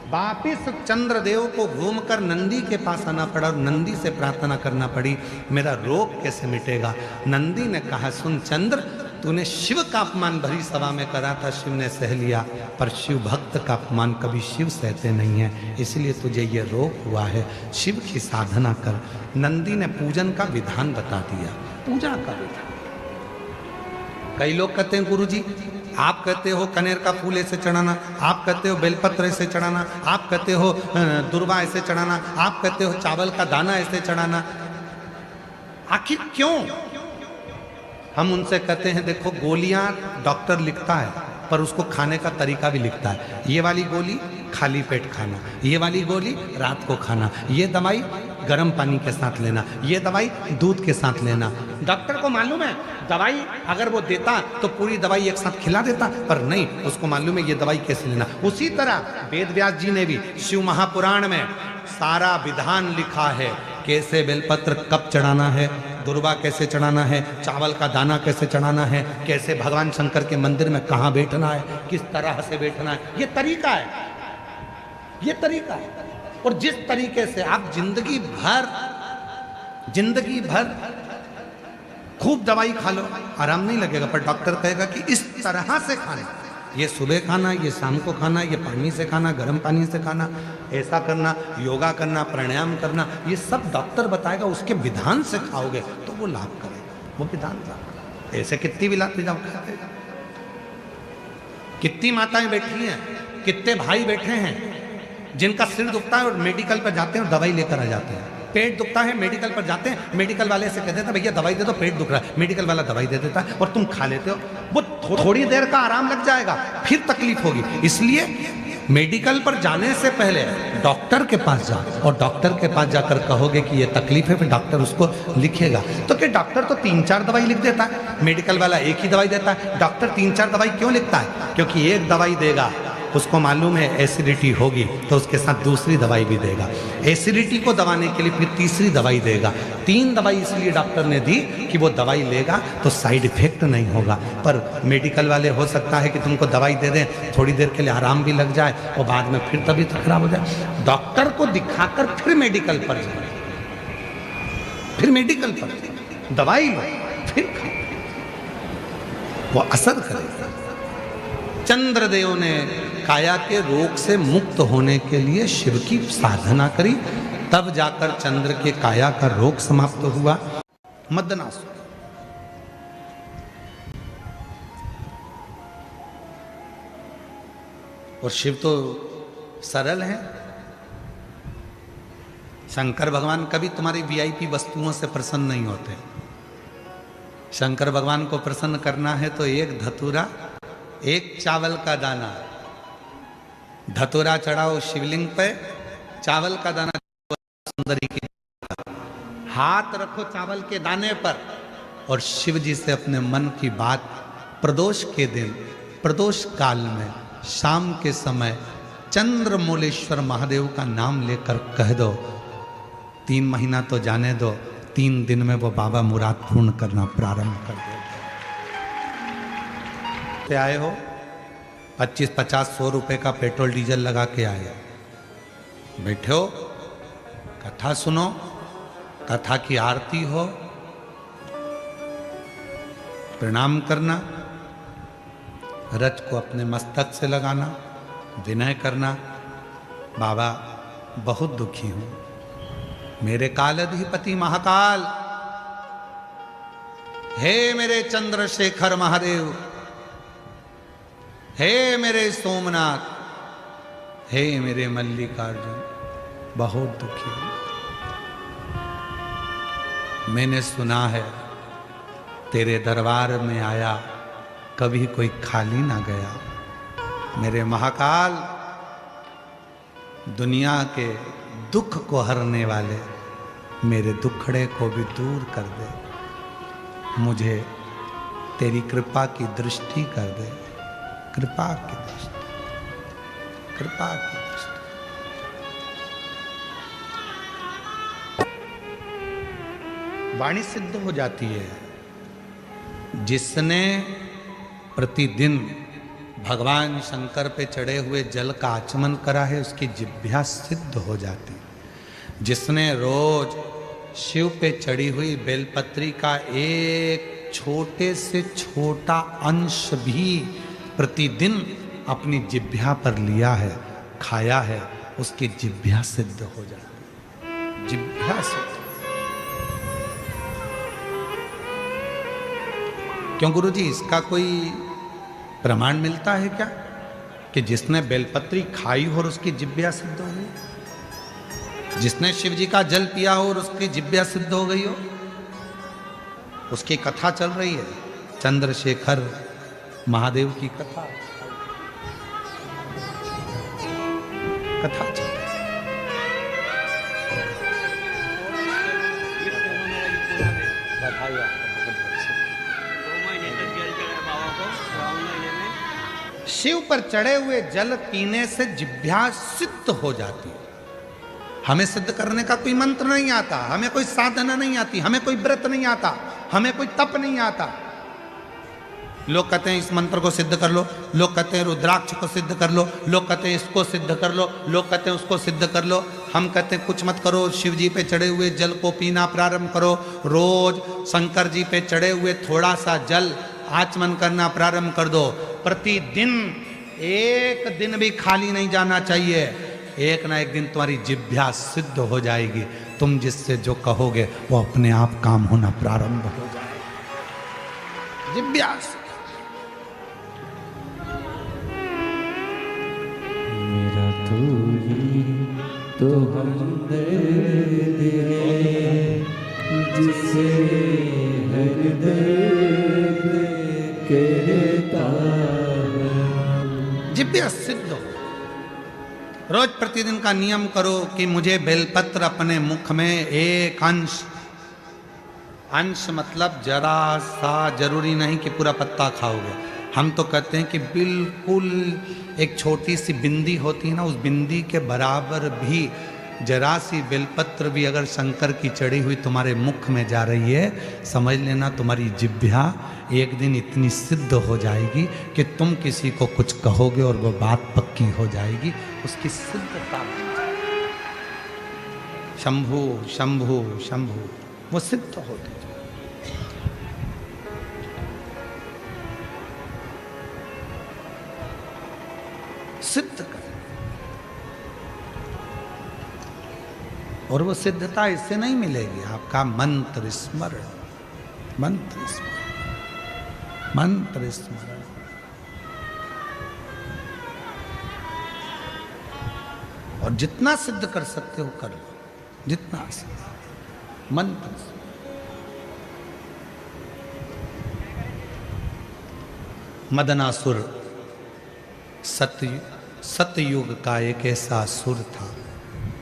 वापिस चंद्रदेव को घूमकर नंदी के पास आना पड़ा और नंदी से प्रार्थना करना पड़ी, मेरा रोग कैसे मिटेगा। नंदी ने कहा, सुन चंद्र, तूने शिव का अपमान भरी सभा में करा था, शिव ने सह लिया, पर शिव भक्त का अपमान कभी शिव सहते नहीं है, इसलिए तुझे ये रोग हुआ है, शिव की साधना कर। नंदी ने पूजन का विधान बता दिया, पूजा का विधान। कई लोग कहते हैं गुरुजी, आप कहते हो कनेर का फूल ऐसे चढ़ाना, आप कहते हो बेलपत्र ऐसे चढ़ाना, आप कहते हो दुर्वा ऐसे चढ़ाना, आप कहते हो चावल का दाना ऐसे चढ़ाना, आखिर क्यों? हम उनसे कहते हैं, देखो गोलियां डॉक्टर लिखता है पर उसको खाने का तरीका भी लिखता है। ये वाली गोली खाली पेट खाना, ये वाली गोली रात को खाना, ये दवाई गर्म पानी के साथ लेना, ये दवाई दूध के साथ लेना। डॉक्टर को मालूम है दवाई अगर वो देता तो पूरी दवाई एक साथ खिला देता, पर नहीं, उसको मालूम है ये दवाई कैसे लेना। उसी तरह वेद व्यास जी ने भी शिव महापुराण में सारा विधान लिखा है, कैसे बेलपत्र कब चढ़ाना है, दुर्वा कैसे चढ़ाना है, चावल का दाना कैसे चढ़ाना है, कैसे भगवान शंकर के मंदिर में कहाँ बैठना है, किस तरह से बैठना है, ये तरीका है, ये तरीका है। और जिस तरीके से आप जिंदगी भर खूब दवाई खा लो, आराम नहीं लगेगा, पर डॉक्टर कहेगा कि इस तरह से खाना, ये सुबह खाना, ये शाम को खाना, ये पानी से खाना, गर्म पानी से खाना, ऐसा करना, योगा करना, प्राणायाम करना, ये सब डॉक्टर बताएगा, उसके विधान से खाओगे तो वो लाभ करेगा, वो विधान लाभ। ऐसे कितनी भी लाते जाओ खाते, कितनी माताएं बैठी हैं, कितने भाई बैठे हैं जिनका सिर दुखता है और मेडिकल पर जाते हैं और दवाई लेकर आ जाते हैं। पेट दुखता है, मेडिकल पर जाते हैं, मेडिकल वाले से कहते हैं भैया दवाई दे दो, पेट दुख रहा है, मेडिकल वाला दवाई दे देता है और तुम खा लेते हो, वो थोड़ी देर का आराम लग जाएगा, फिर तकलीफ होगी। इसलिए मेडिकल पर जाने से पहले डॉक्टर के पास जाओ और डॉक्टर के पास जाकर कहोगे कि ये तकलीफ है, फिर डॉक्टर उसको लिखेगा। तो क्या डॉक्टर तो 3-4 दवाई लिख देता है, मेडिकल वाला एक ही दवाई देता है। डॉक्टर 3-4 दवाई क्यों लिखता है? क्योंकि एक दवाई देगा, उसको मालूम है एसिडिटी होगी, तो उसके साथ दूसरी दवाई भी देगा, एसिडिटी को दबाने के लिए फिर तीसरी दवाई देगा। 3 दवाई इसलिए डॉक्टर ने दी कि वो दवाई लेगा तो साइड इफेक्ट नहीं होगा। पर मेडिकल वाले हो सकता है कि तुमको दवाई दे दें, थोड़ी देर के लिए आराम भी लग जाए और बाद में फिर तबीयत खराब हो जाए। डॉक्टर को दिखाकर फिर मेडिकल पर जाए, फिर मेडिकल पर दवाई लो, फिर वो असर करेगा। चंद्रदेव ने काया के रोग से मुक्त होने के लिए शिव की साधना करी, तब जाकर चंद्र के काया का रोग समाप्त हुआ। मदनासुर और शिव तो सरल हैं। शंकर भगवान कभी तुम्हारी वीआईपी वस्तुओं से प्रसन्न नहीं होते। शंकर भगवान को प्रसन्न करना है तो एक धतूरा, एक चावल का दाना, धतूरा चढ़ाओ शिवलिंग पे, चावल का दाना सुंदरी की, हाथ रखो चावल के दाने पर और शिव जी से अपने मन की बात प्रदोष के दिन, प्रदोष काल में, शाम के समय चंद्रमौलेश्वर महादेव का नाम लेकर कह दो। 3 महीना तो जाने दो, 3 दिन में वो बाबा मुराद पूर्ण करना प्रारंभ कर देते। आए हो 25, 50, 100 रुपए का पेट्रोल डीजल लगा के आए, बैठे हो, कथा सुनो, कथा की आरती हो, प्रणाम करना, रज को अपने मस्तक से लगाना, विनय करना, बाबा बहुत दुखी हूं, मेरे कालाधिपति महाकाल, हे मेरे चंद्रशेखर महादेव, हे मेरे सोमनाथ, हे मेरे मल्लिकार्जुन, बहुत दुखी हूं। मैंने सुना है तेरे दरबार में आया कभी कोई खाली ना गया। मेरे महाकाल, दुनिया के दुख को हरने वाले मेरे दुखड़े को भी दूर कर दे, मुझे तेरी कृपा की दृष्टि कर दे, कृपा की दृष्टि, कृपा की दृष्टि। वाणी सिद्ध हो जाती है। जिसने प्रतिदिन भगवान शंकर पे चढ़े हुए जल का आचमन करा है उसकी जिह्वा सिद्ध हो जाती। जिसने रोज शिव पे चढ़ी हुई बेलपत्री का एक छोटे से छोटा अंश भी प्रतिदिन अपनी जिह्वा पर लिया है, खाया है, उसकी जिह्वा सिद्ध हो जाती। जिह्वा सिद्ध। क्यों गुरुजी, इसका कोई प्रमाण मिलता है क्या कि जिसने बेलपत्री खाई हो और उसकी जिह्वा सिद्ध हो गई, जिसने शिव जी का जल पिया हो और उसकी जिह्वा सिद्ध हो गई हो? उसकी कथा चल रही है, चंद्रशेखर महादेव की कथा, कथा चल रही है। शिव पर चढ़े हुए जल पीने से जिह्वा सिद्ध हो जाती है। हमें सिद्ध करने का कोई मंत्र नहीं आता, हमें कोई साधना नहीं आती, हमें कोई व्रत नहीं आता, हमें कोई तप नहीं आता। लोग कहते हैं इस मंत्र को सिद्ध कर लो, लोग कहते हैं रुद्राक्ष को सिद्ध कर लो, लोग कहते हैं इसको सिद्ध कर लो, लोग कहते हैं उसको सिद्ध कर लो। हम कहते हैं कुछ मत करो, शिव जी पे चढ़े हुए जल को पीना प्रारंभ करो। रोज शंकर जी पे चढ़े हुए थोड़ा सा जल आचमन करना प्रारंभ कर दो। प्रतिदिन एक दिन भी खाली नहीं जाना चाहिए। एक ना एक दिन तुम्हारी जिह्वा सिद्ध हो जाएगी। तुम जिससे जो कहोगे वो अपने आप काम होना प्रारंभ हो जाएगा। जिह्वा मेरा तू ही तो हमदर्द है, जिसे हर दर्द कहता है। जिह्वा सिद्ध हो। रोज प्रतिदिन का नियम करो कि मुझे बेलपत्र अपने मुख में एक अंश, अंश मतलब जरा सा, जरूरी नहीं कि पूरा पत्ता खाओगे। हम तो कहते हैं कि बिल्कुल एक छोटी सी बिंदी होती है ना, उस बिंदी के बराबर भी जरा सी बेलपत्र भी अगर शंकर की चढ़ी हुई तुम्हारे मुख में जा रही है, समझ लेना तुम्हारी जिह्वा एक दिन इतनी सिद्ध हो जाएगी कि तुम किसी को कुछ कहोगे और वो बात पक्की हो जाएगी। उसकी सिद्धता, शंभु शंभु शंभु, वो सिद्ध होती है। सिद्ध कर, और वो सिद्धता इससे नहीं मिलेगी, आपका मंत्र स्मरण, मंत्र स्मरण, मंत्र स्मरण। और जितना सिद्ध कर सकते हो कर लो, जितना मंत्र से। मदनासुर सतयुग का एक ऐसा असुर था।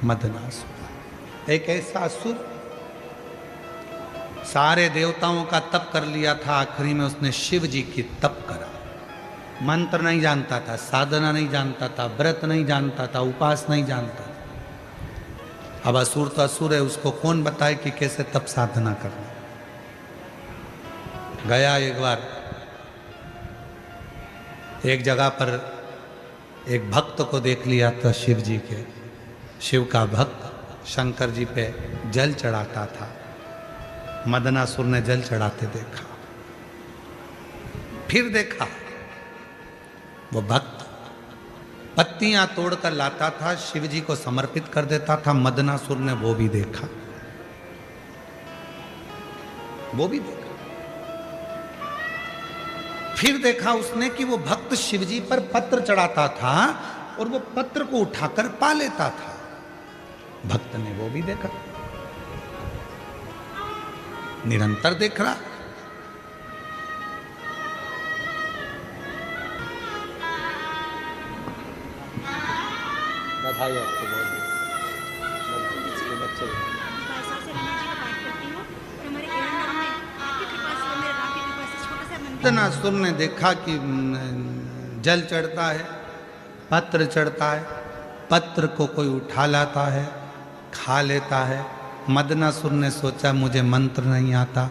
मदनासुर एक ऐसा असुर, सारे देवताओं का तप कर लिया था, आखिरी में उसने शिव जी की तप करा। मंत्र नहीं जानता था, साधना नहीं जानता था, व्रत नहीं जानता था, उपास नहीं जानता था। अब असुर तो असुर है, उसको कौन बताए कि कैसे तप साधना करना। गया एक बार एक जगह पर एक भक्त को देख लिया था, शिव जी के, शिव का भक्त शंकर जी पे जल चढ़ाता था। मदनासुर ने जल चढ़ाते देखा, फिर देखा वो भक्त पत्तियां तोड़कर लाता था, शिव जी को समर्पित कर देता था। मदनासुर ने वो भी देखा, वो भी देखा। फिर देखा उसने कि वो भक्त शिव जी पर पत्र चढ़ाता था और वो पत्र को उठाकर पा लेता था। भक्त ने वो भी देखा, निरंतर देख रहा। बधाई आपको बहुत बच्चे। मदनासुर ने देखा कि जल चढ़ता है, पत्र चढ़ता है, पत्र को कोई उठा लाता है, खा लेता है। मदनासुर ने सोचा मुझे मंत्र नहीं आता,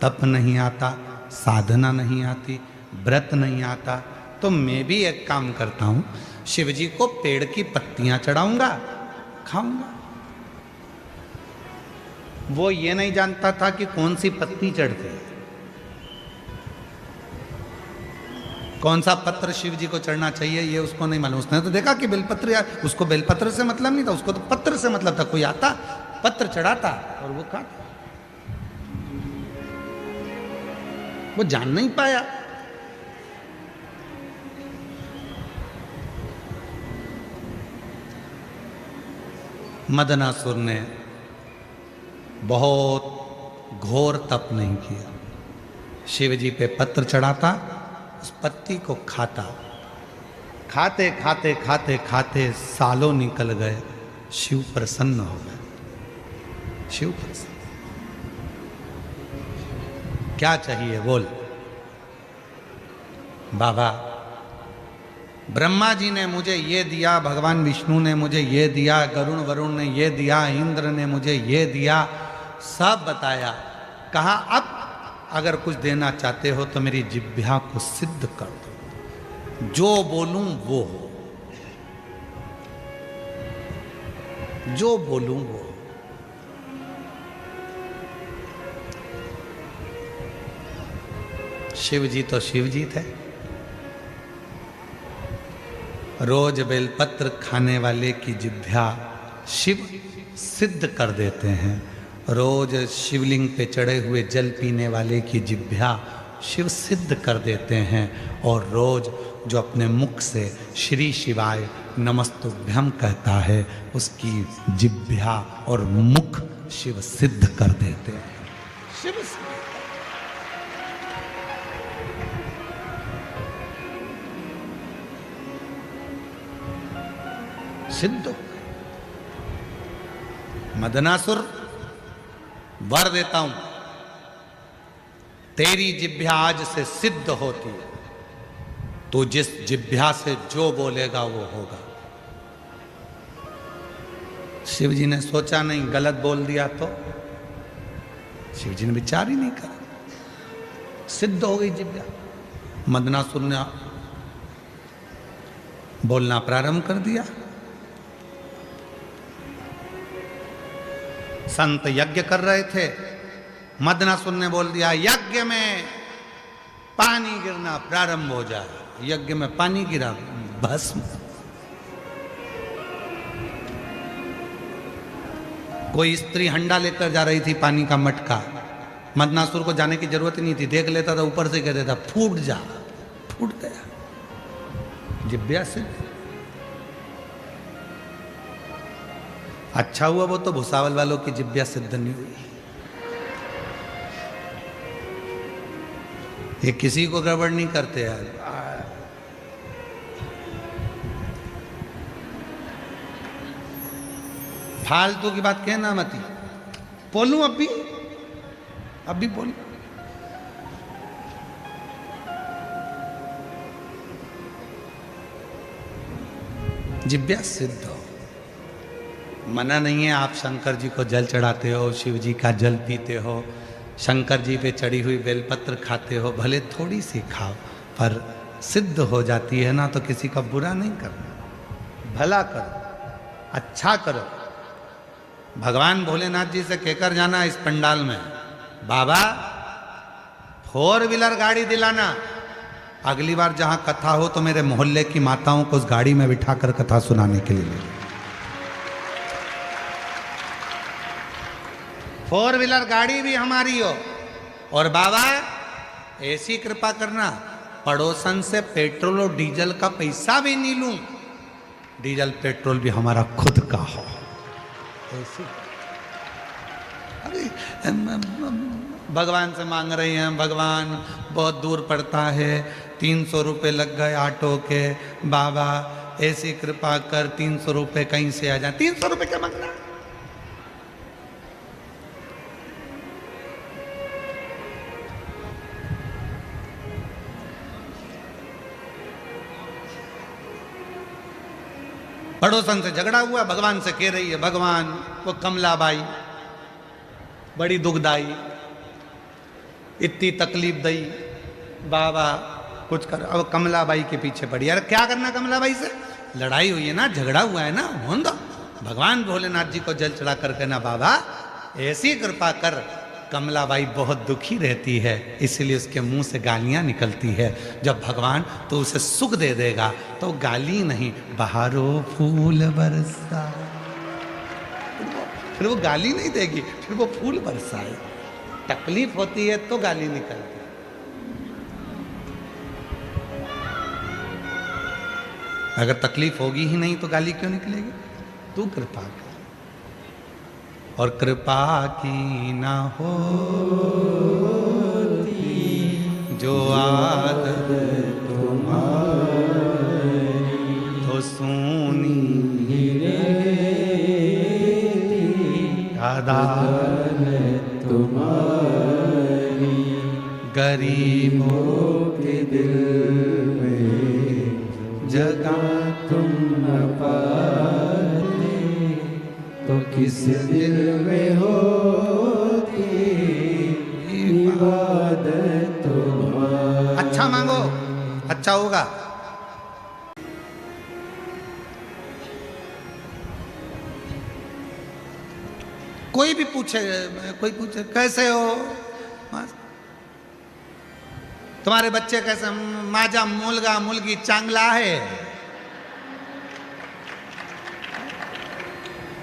तप नहीं आता, साधना नहीं आती, व्रत नहीं आता, तो मैं भी एक काम करता हूँ, शिव जी को पेड़ की पत्तियां चढ़ाऊंगा, खाऊंगा। वो ये नहीं जानता था कि कौन सी पत्ती चढ़ती है, कौन सा पत्र शिव जी को चढ़ना चाहिए, ये उसको नहीं मालूम। उसने तो देखा कि बेलपत्र, यार उसको बेलपत्र से मतलब नहीं था, उसको तो पत्र से मतलब था। कोई आता पत्र चढ़ाता और वो खाता, वो जान नहीं पाया। मदनासुर ने बहुत घोर तप नहीं किया, शिव जी पे पत्र चढ़ाता, उस पत्ती को खाता, खाते खाते खाते खाते सालों निकल गए। शिव प्रसन्न हो गए, शिव प्रसन्न। क्या चाहिए बोल। बाबा ब्रह्मा जी ने मुझे ये दिया, भगवान विष्णु ने मुझे ये दिया, गरुण वरुण ने ये दिया, इंद्र ने मुझे ये दिया, सब बताया। कहा अब अगर कुछ देना चाहते हो तो मेरी जिह्वा को सिद्ध कर दो, जो बोलूं वो हो, जो बोलूं वो हो। शिव जी तो शिव जी थे, रोज बेलपत्र खाने वाले की जिह्वा शिव सिद्ध कर देते हैं। रोज शिवलिंग पे चढ़े हुए जल पीने वाले की जिह्वा शिव सिद्ध कर देते हैं। और रोज जो अपने मुख से श्री शिवाय नमस्तुभ्यम कहता है, उसकी जिह्वा और मुख शिव सिद्ध कर देते हैं। शिव सिद्ध। मदनासुर वर देता हूं, तेरी जिह्वा आज से सिद्ध होती है, तो जिस जिह्वा से जो बोलेगा वो होगा। शिव जी ने सोचा नहीं गलत बोल दिया तो, शिव जी ने विचार ही नहीं करा, सिद्ध हो गई जिह्वा। मदनासुर ने बोलना प्रारंभ कर दिया। संत यज्ञ कर रहे थे, मदनासुर ने बोल दिया यज्ञ में पानी गिरना प्रारंभ हो जाए। यज्ञ में पानी गिरा, भस्म। कोई स्त्री हंडा लेकर जा रही थी, पानी का मटका। मदनासुर को जाने की जरूरत ही नहीं थी, देख लेता था, ऊपर से कह देता फूट जा, फूट गया। जिह्वा से अच्छा हुआ वो तो भुसावल वालों की जिब्या सिद्ध नहीं हुई। ये किसी को गड़बड़ नहीं करते यार। फालतू की बात कहना मती। बोलूं अब भी बोलूं। जिब्या सिद्ध हो, मना नहीं है। आप शंकर जी को जल चढ़ाते हो, शिव जी का जल पीते हो, शंकर जी पे चढ़ी हुई बेलपत्र खाते हो, भले थोड़ी सी खाओ, पर सिद्ध हो जाती है ना, तो किसी का बुरा नहीं करना, भला करो, अच्छा करो। भगवान भोलेनाथ जी से कहकर जाना इस पंडाल में, बाबा 4 व्हीलर गाड़ी दिलाना, अगली बार जहां कथा हो तो मेरे मोहल्ले की माताओं को उस गाड़ी में बिठाकर कथा सुनाने के लिए। 4 व्हीलर गाड़ी भी हमारी हो। और बाबा ऐसी कृपा करना, पड़ोसन से पेट्रोल और डीजल का पैसा भी नहीं लूं, डीजल पेट्रोल भी हमारा खुद का हो। ऐसी अरे भगवान से मांग रही हैं, भगवान बहुत दूर पड़ता है, 300 रुपये लग गए ऑटो के, बाबा ऐसी कृपा कर 300 रुपये कहीं से आ जाए। 300 रुपये क्या मांगना? पड़ोसन से झगड़ा हुआ, भगवान से कह रही है, भगवान वो कमलाबाई बड़ी दुखदाई, इतनी तकलीफ दई, बाबा कुछ कर। अब कमलाबाई के पीछे पड़ी। अरे क्या करना कमलाबाई से? लड़ाई हुई है ना, झगड़ा हुआ है ना, होने दो। भगवान भोलेनाथ जी को जल चढ़ा कर कहना, बाबा ऐसी कृपा कर, कमलाबाई बहुत दुखी रहती है, इसलिए उसके मुंह से गालियां निकलती है। जब भगवान तो उसे सुख दे देगा तो गाली नहीं, बहारो फूल बरसा, फिर वो गाली नहीं देगी, फिर वो फूल बरसाए। तकलीफ होती है तो गाली निकलती है। अगर तकलीफ होगी ही नहीं तो गाली क्यों निकलेगी? तू कृपा कर, और कृपा की ना होती जो आदत तुम्हारी, तो सुनी अदालत तुम्हारी, गरीबों के दिल में जगह तुम न पाते, तो किस दिल में होती इबादत तुम्हारी। अच्छा मांगो, अच्छा होगा। कोई भी पूछे, कोई पूछे कैसे हो, तुम्हारे बच्चे कैसे, माझा मुलगा मुलगी चांगला है,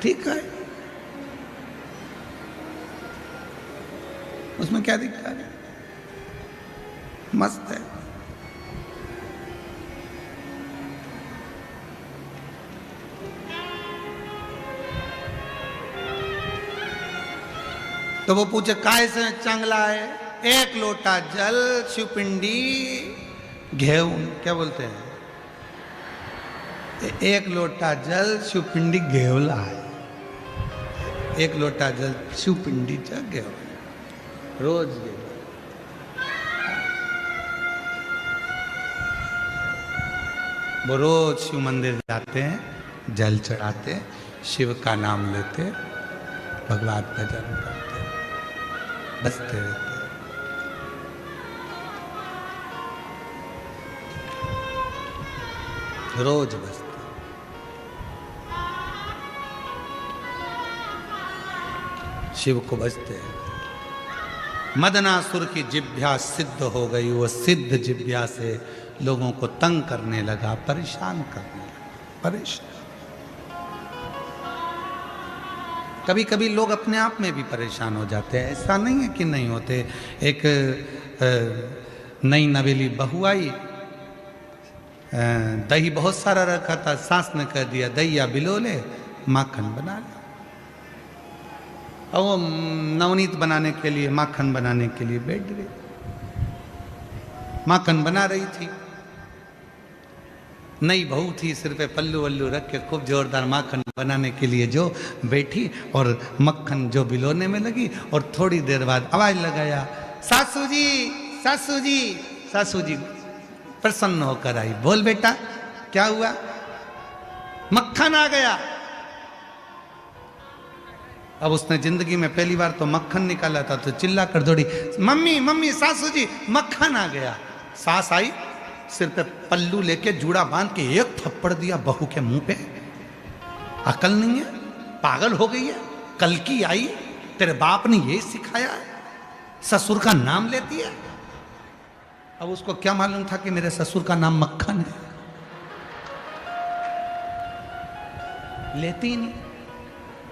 ठीक है, उसमें क्या दिक्कत है, मस्त है। तो वो पूछे काय से चांगला है? 1 लोटा जल, शिवपिंडी घेऊन, क्या बोलते हैं, 1 लोटा जल शिवपिंडी घेवला है। 1 लोटा जल शिवपिंडी चा घेवला रोज घेवला। वो रोज शिव मंदिर जाते हैं, जल चढ़ाते, शिव का नाम लेते, भगवान का जन्म करते, बसते रहते। रोज बसते। शिव को बसते हैं। मदनासुर की जिभ्या सिद्ध हो गई। वो सिद्ध जिभ्या से लोगों को तंग करने लगा, परेशान करने लगा, परेशान। कभी कभी लोग अपने आप में भी परेशान हो जाते हैं, ऐसा नहीं है कि नहीं होते। एक नई नवेली बहू आई, दही बहुत सारा रखा था, सास ने कह दिया दैया बिलोले, माखन बना लिया। और वो नवनीत बनाने के लिए, माखन बनाने के लिए बैठ गई। माखन बना रही थी, नई बहू थी, सिर पे पल्लू वल्लू रख के खूब जोरदार माखन बनाने के लिए जो बैठी और मक्खन जो बिलोने में लगी। और थोड़ी देर बाद आवाज लगाया, सासू जी, सासू जी। सासू जी प्रसन्न होकर आई, बोल बेटा क्या हुआ? मक्खन आ गया। अब उसने जिंदगी में पहली बार तो मक्खन निकाला था, तो चिल्ला कर दौड़ी, मम्मी मम्मी सासू जी मक्खन आ गया। सास आई, सिर पे पल्लू लेके जूड़ा बांध के एक थप्पड़ दिया बहू के मुंह पे। अकल नहीं है, पागल हो गई है, कल की आई, तेरे बाप ने यही सिखाया है, ससुर का नाम लेती है। अब उसको क्या मालूम था कि मेरे ससुर का नाम मक्खन है, लेती ही नहीं।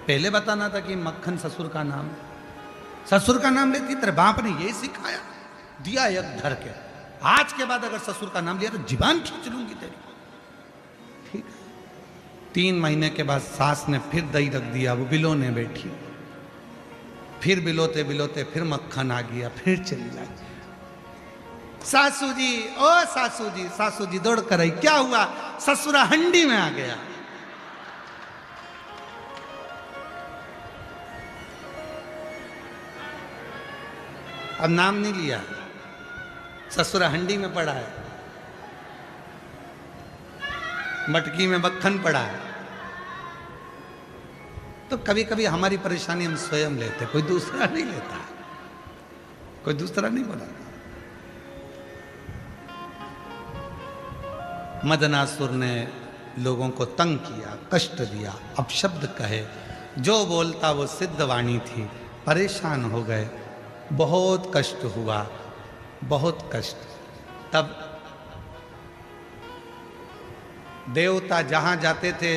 पहले बताना था कि मक्खन ससुर का नाम है, ससुर का नाम लेती, तेरे बाप ने यही सिखाया, दिया एक धर के। आज के बाद अगर ससुर का नाम लिया तो जीवान खींच लूंगी तेरी। ठीक है। 3 महीने के बाद सास ने फिर दही रख दिया, वो बिलोने बैठी, फिर बिलोते बिलोते फिर मक्खन आ गया, फिर चली जाए, सासू जी ओ सासू जी। सासू जी दौड़ कर आई, क्या हुआ? ससुरा हंडी में आ गया। अब नाम नहीं लिया, ससुरा हंडी में पड़ा है, मटकी में मक्खन पड़ा है। तो कभी कभी हमारी परेशानी हम स्वयं लेते, कोई दूसरा नहीं लेता, कोई दूसरा नहीं बोला। मदनासुर ने लोगों को तंग किया, कष्ट दिया, अपशब्द कहे, जो बोलता वो सिद्ध वाणी थी। परेशान हो गए, बहुत कष्ट हुआ, बहुत कष्ट। तब देवता जहां जाते थे,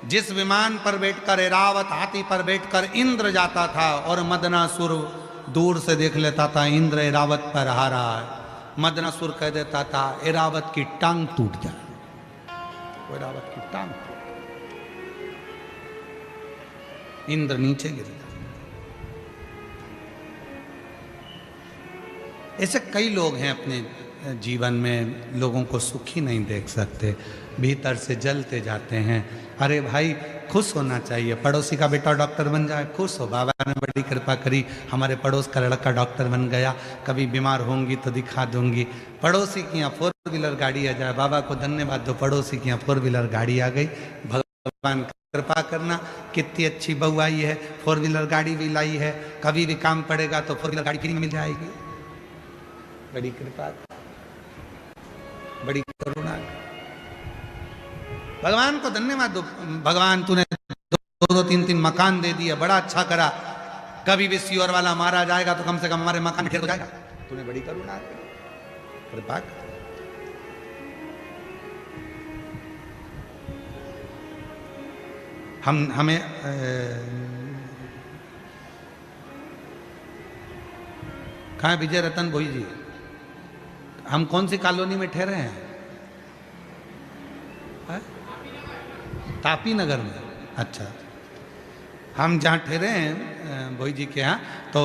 जिस विमान पर बैठकर ऐरावत हाथी पर बैठकर इंद्र जाता था और मदनासुर दूर से देख लेता था इंद्र ऐरावत पर आ रहा है, मदनासुर कह देता था ऐरावत की टांग टूट जाए, ऐरावत की टांग। इंद्र नीचे गिर गया। ऐसे कई लोग हैं अपने जीवन में, लोगों को सुखी नहीं देख सकते, भीतर से जलते जाते हैं। अरे भाई खुश होना चाहिए, पड़ोसी का बेटा डॉक्टर बन जाए, खुश हो, बाबा ने बड़ी कृपा करी, हमारे पड़ोस का लड़का डॉक्टर बन गया, कभी बीमार होंगी तो दिखा दूंगी। पड़ोसी की यहाँ 4 व्हीलर गाड़ी आ जाए, बाबा को धन्यवाद दो, पड़ोसी की यहाँ 4 व्हीलर गाड़ी आ गई, भगवान कृपा करना, कितनी अच्छी बहू आई है, 4 व्हीलर गाड़ी भी लाई है, कभी भी काम पड़ेगा तो 4 व्हीलर गाड़ी फ्री मिल जाएगी। बड़ी कृपा, बड़ी करुणा, भगवान को धन्यवाद दो। भगवान तूने 2-2, 3-3 मकान दे दिया, बड़ा अच्छा करा, कभी भी सीवर वाला मारा जाएगा तो कम से कम हमारे मकान खेल हो जाएगा, तूने बड़ी करुणा की, कृपा। हमें कहाँ है विजय रतन भोई जी? हम कौन सी कॉलोनी में ठहरे हैं? तापी नगर में। अच्छा, हम जहाँ ठहरे हैं भोई जी के यहाँ, तो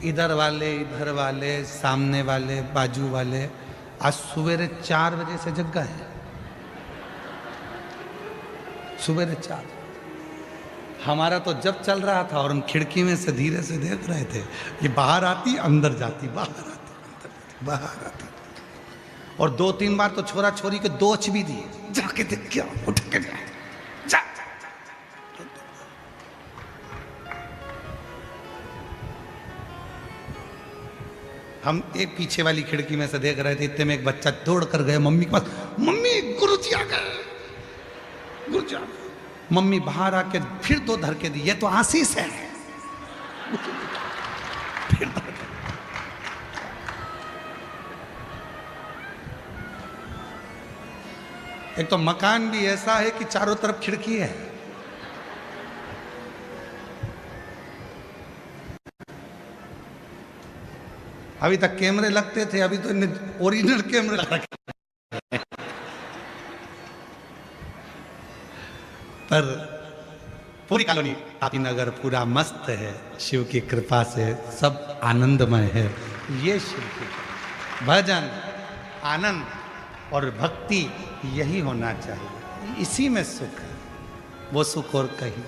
इधर वाले सामने वाले बाजू वाले आज सवेरे 4 बजे से जग गए, सवेरे 4। हमारा तो जब चल रहा था और हम खिड़की में से धीरे से देख रहे थे, ये बाहर आती अंदर जाती, बाहर आती अंदर जाती, बाहर आती। और 2-3 बार तो छोरा छोरी के दोच भी दिए, जाके देख क्या, उठ के जा। हम एक पीछे वाली खिड़की में से देख रहे थे, इतने में एक बच्चा दौड़ कर गए मम्मी के पास, मम्मी गुरुजी आ गए, गुरुजी आ गए। मम्मी बाहर आके फिर 2 धर के दी, ये तो आशीष है। फिर एक तो मकान भी ऐसा है कि चारों तरफ खिड़की है। अभी तक कैमरे लगते थे, अभी तो ओरिजिनल कैमरे लगा रखे। पर पूरी कॉलोनी तापी नगर पूरा मस्त है, शिव की कृपा से सब आनंदमय है। ये शिव की भजन, आनंद और भक्ति यही होना चाहिए, इसी में सुख है, वो सुख और कहीं,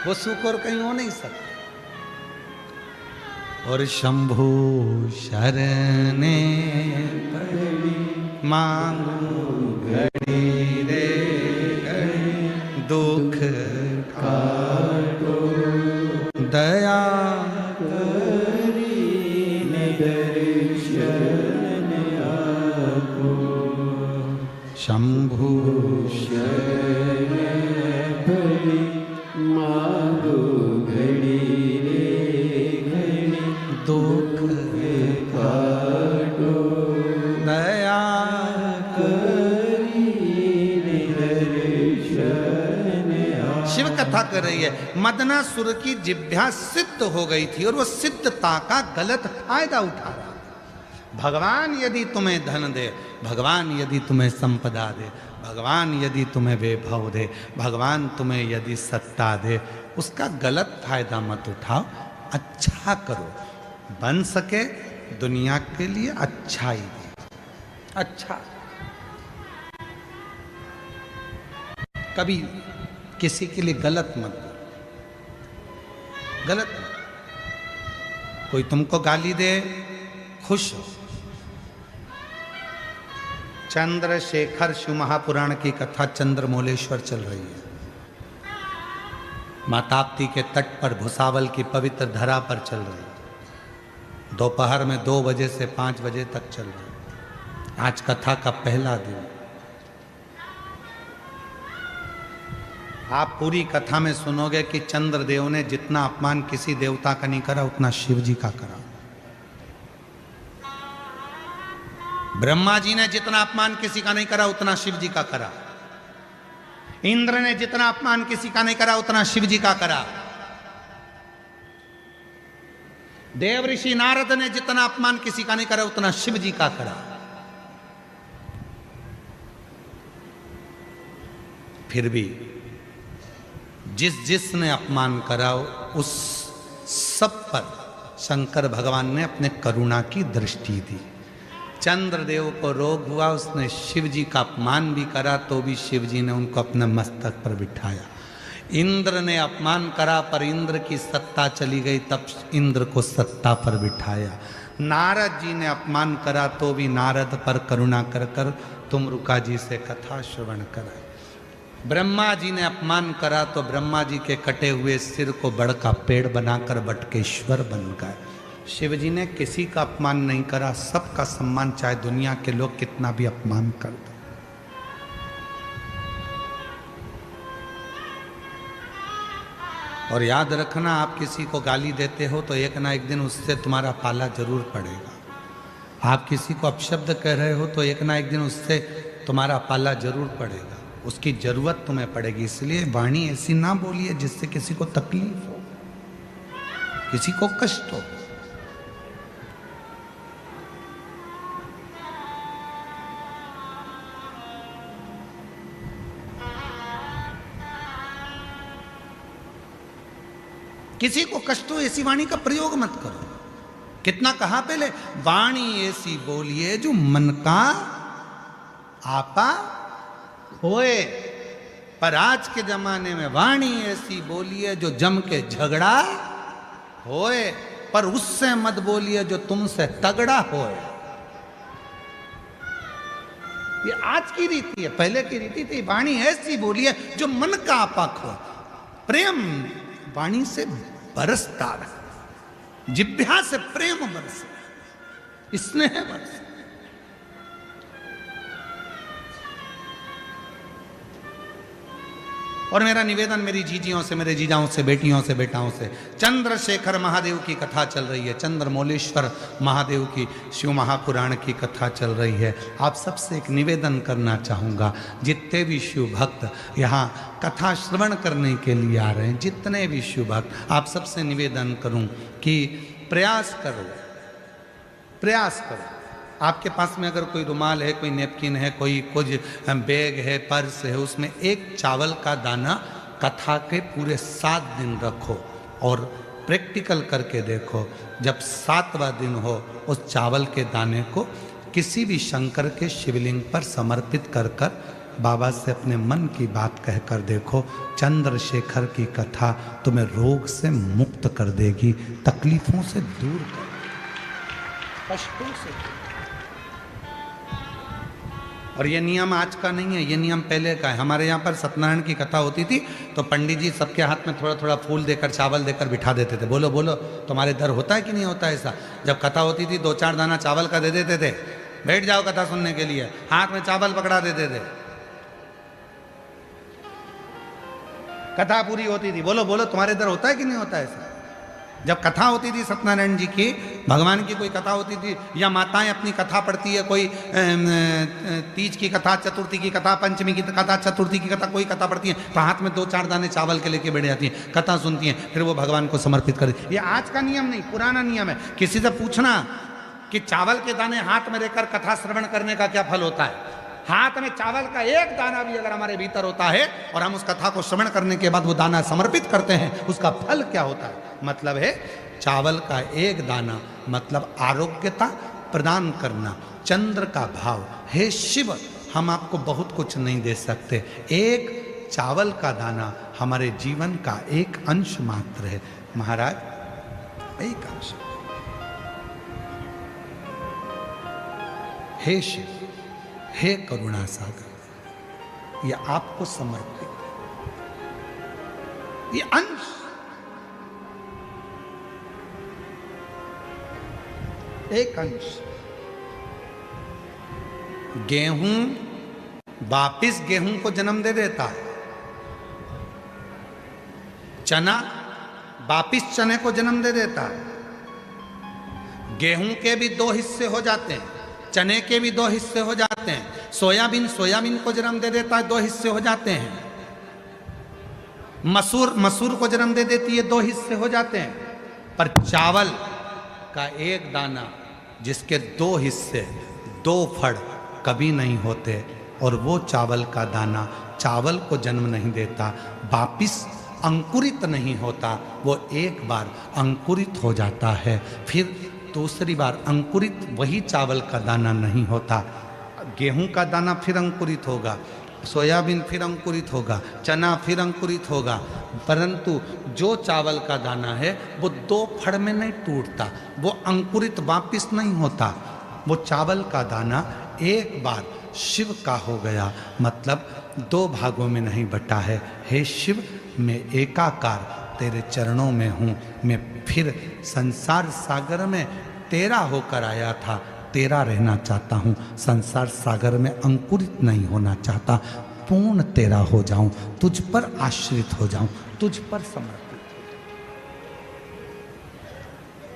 वो सुख और कहीं हो नहीं सकता। और शंभु शरणे मांगू घड़ी रे घड़ी, दुख काटो दया करी दर्शन आपको। शंभु शरण बड़ी मांगो घड़ी रे घड़ी, दुख काटो दया शिव कथा कर रही है। मदनासुर की जिह्वा सिद्ध हो गई थी और वो सिद्धता का गलत फायदा उठा रहा। भगवान यदि तुम्हें धन दे, भगवान यदि तुम्हें संपदा दे, भगवान यदि तुम्हें वैभव दे, भगवान तुम्हें यदि सत्ता दे, उसका गलत फायदा मत उठाओ, अच्छा करो, बन सके दुनिया के लिए अच्छा ही अच्छा। कभी किसी के लिए गलत मत, गलत मत। कोई तुमको गाली दे, खुश हो। चंद्रशेखर शिव महापुराण की कथा चंद्रमौलेश्वर चल रही है। मां ताप्ती के तट पर भुसावल की पवित्र धरा पर चल रही है। दोपहर में 2 बजे से 5 बजे तक चल रही है। आज कथा का पहला दिन। आप पूरी कथा में सुनोगे कि चंद्रदेव ने जितना अपमान किसी देवता का नहीं करा, उतना शिव जी का करा। ब्रह्मा जी ने जितना अपमान किसी का नहीं करा, उतना शिव जी का करा। इंद्र ने जितना अपमान किसी का नहीं करा, उतना शिव जी का करा। देव ऋषि नारद ने जितना अपमान किसी का नहीं करा, उतना शिव जी का करा। फिर भी जिसने अपमान करा, उस सब पर शंकर भगवान ने अपने करुणा की दृष्टि दी। चंद्रदेव को रोग हुआ, उसने शिव जी का अपमान भी करा, तो भी शिव जी ने उनको अपने मस्तक पर बिठाया। इंद्र ने अपमान करा, पर इंद्र की सत्ता चली गई, तब इंद्र को सत्ता पर बिठाया। नारद जी ने अपमान करा, तो भी नारद पर करुणा कर कर तुमरुका जी से कथा श्रवण कराई। ब्रह्मा जी ने अपमान करा, तो ब्रह्मा जी के कटे हुए सिर को बड़का पेड़ बनाकर बटकेश्वर बन गए। शिव जी ने किसी का अपमान नहीं करा, सबका सम्मान, चाहे दुनिया के लोग कितना भी अपमान कर दे। और याद रखना, आप किसी को गाली देते हो तो एक ना एक दिन उससे तुम्हारा पाला जरूर पड़ेगा। आप किसी को अपशब्द कह रहे हो तो एक ना एक दिन उससे तुम्हारा पाला जरूर पड़ेगा, उसकी जरूरत तुम्हें पड़ेगी। इसलिए वाणी ऐसी ना बोलिए जिससे किसी को तकलीफ हो, किसी को कष्ट हो। किसी को कष्ट हो ऐसी वाणी का प्रयोग मत करो। कितना कहा पहले, वाणी ऐसी बोलिए जो मन का आपा होए। पर आज के जमाने में वाणी ऐसी बोलिए जो जम के झगड़ा होए, पर उससे मत बोलिए जो तुमसे तगड़ा होए। ये आज की रीति है, पहले की रीति थी वाणी ऐसी बोलिए जो मन का आपा हो। प्रेम वाणी से बरसता रहे, जिह्वा से प्रेम बरसे, स्नेह बरसे। और मेरा निवेदन मेरी जीजियों से, मेरे जीजाओं से, बेटियों से, बेटाओं से, चंद्रशेखर महादेव की कथा चल रही है, चंद्रमौलेश्वर महादेव की शिव महापुराण की कथा चल रही है। आप सबसे एक निवेदन करना चाहूँगा, जितने भी शिव भक्त यहाँ कथा श्रवण करने के लिए आ रहे हैं, जितने भी शिव भक्त, आप सबसे निवेदन करूँ कि प्रयास करो, आपके पास में अगर कोई रुमाल है, कोई नेपकिन है, कोई कुछ बैग है, पर्स है, उसमें एक चावल का दाना कथा के पूरे 7 दिन रखो और प्रैक्टिकल करके देखो। जब 7वां दिन हो उस चावल के दाने को किसी भी शंकर के शिवलिंग पर समर्पित कर कर बाबा से अपने मन की बात कहकर देखो, चंद्रशेखर की कथा तुम्हें रोग से मुक्त कर देगी, तकलीफों से दूर कर, कष्टों से। और ये नियम आज का नहीं है, ये नियम पहले का है। हमारे यहाँ पर सत्यनारायण की कथा होती थी तो पंडित जी सबके हाथ में थोड़ा थोड़ा फूल देकर, चावल देकर बिठा देते थे। बोलो बोलो, तुम्हारे दर होता है कि नहीं होता ऐसा? जब कथा होती थी 2-4 दाना चावल का दे देते थे, बैठ जाओ कथा सुनने के लिए, हाथ में चावल पकड़ा देते थे, कथा पूरी होती थी। बोलो बोलो, तुम्हारे इधर होता है कि नहीं होता है ऐसा? जब कथा होती थी सत्यनारायण जी की, भगवान की कोई कथा होती थी, या माताएं अपनी कथा पढ़ती है, कोई तीज की कथा, चतुर्थी की कथा, पंचमी की कथा, चतुर्थी की कथा, कोई कथा पढ़ती है तो हाथ में 2-4 दाने चावल के लेके बैठ जाती हैं, कथा सुनती हैं, फिर वो भगवान को समर्पित कर दी। ये आज का नियम नहीं, पुराना नियम है। किसी से पूछना कि चावल के दाने हाथ में लेकर कथा श्रवण करने का क्या फल होता है? हाथ में चावल का एक दाना भी अगर हमारे भीतर होता है और हम उस कथा को श्रवण करने के बाद वो दाना समर्पित करते हैं, उसका फल क्या होता है? मतलब है चावल का एक दाना मतलब आरोग्यता प्रदान करना, चंद्र का भाव। हे शिव, हम आपको बहुत कुछ नहीं दे सकते, एक चावल का दाना हमारे जीवन का एक अंश मात्र है महाराज, एक अंश। हे शिव, हे करुणा सागर, ये आपको समर्पित, ये अंश। एक अंश। गेहूं वापिस गेहूं को जन्म दे देता है, चना वापिस चने को जन्म दे देता है। गेहूं के भी 2 हिस्से हो जाते हैं, चने के भी 2 हिस्से हो जाते हैं, सोयाबीन को जन्म दे देता है, 2 हिस्से हो जाते हैं। मसूर को जन्म दे देती है, 2 हिस्से हो जाते हैं। पर चावल का एक दाना जिसके 2 हिस्से, 2 फड़ कभी नहीं होते, और वो चावल का दाना चावल को जन्म नहीं देता, वापिस अंकुरित नहीं होता, वो एक बार अंकुरित हो जाता है, फिर दूसरी बार अंकुरित वही चावल का दाना नहीं होता। गेहूं का दाना फिर अंकुरित होगा, सोयाबीन फिर अंकुरित होगा, चना फिर अंकुरित होगा, परंतु जो चावल का दाना है वो 2 फड़ में नहीं टूटता, वो अंकुरित वापिस नहीं होता। वो चावल का दाना एक बार शिव का हो गया, मतलब 2 भागों में नहीं बटा है। हे शिव, मैं एकाकार तेरे चरणों में हूँ, मैं फिर संसार सागर में तेरा होकर आया था, तेरा रहना चाहता हूँ, संसार सागर में अंकुरित नहीं होना चाहता, पूर्ण तेरा हो जाऊं, तुझ पर आश्रित हो जाऊं, तुझ पर समर्पित हो जाऊं।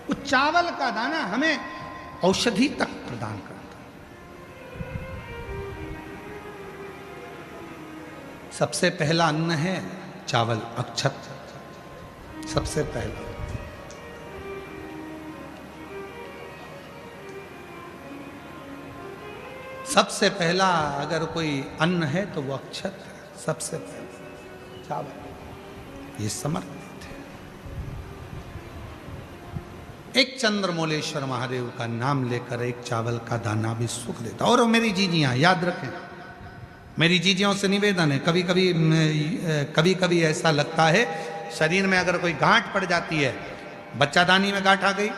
वो चावल का दाना हमें औषधि तक प्रदान करता है। सबसे पहला अन्न है चावल, अक्षत, सबसे पहला। सबसे पहला अगर कोई अन्न है तो वो अक्षत है, सबसे पहला चावल, ये समर्पित है। एक चंद्रमौलेश्वर महादेव का नाम लेकर एक चावल का दाना भी सुख देता। और मेरी जीजियां याद रखें, मेरी जीजियों से निवेदन है, कभी कभी ऐसा लगता है शरीर में अगर कोई गांठ पड़ जाती है, बच्चादानी में गांठ आ गई,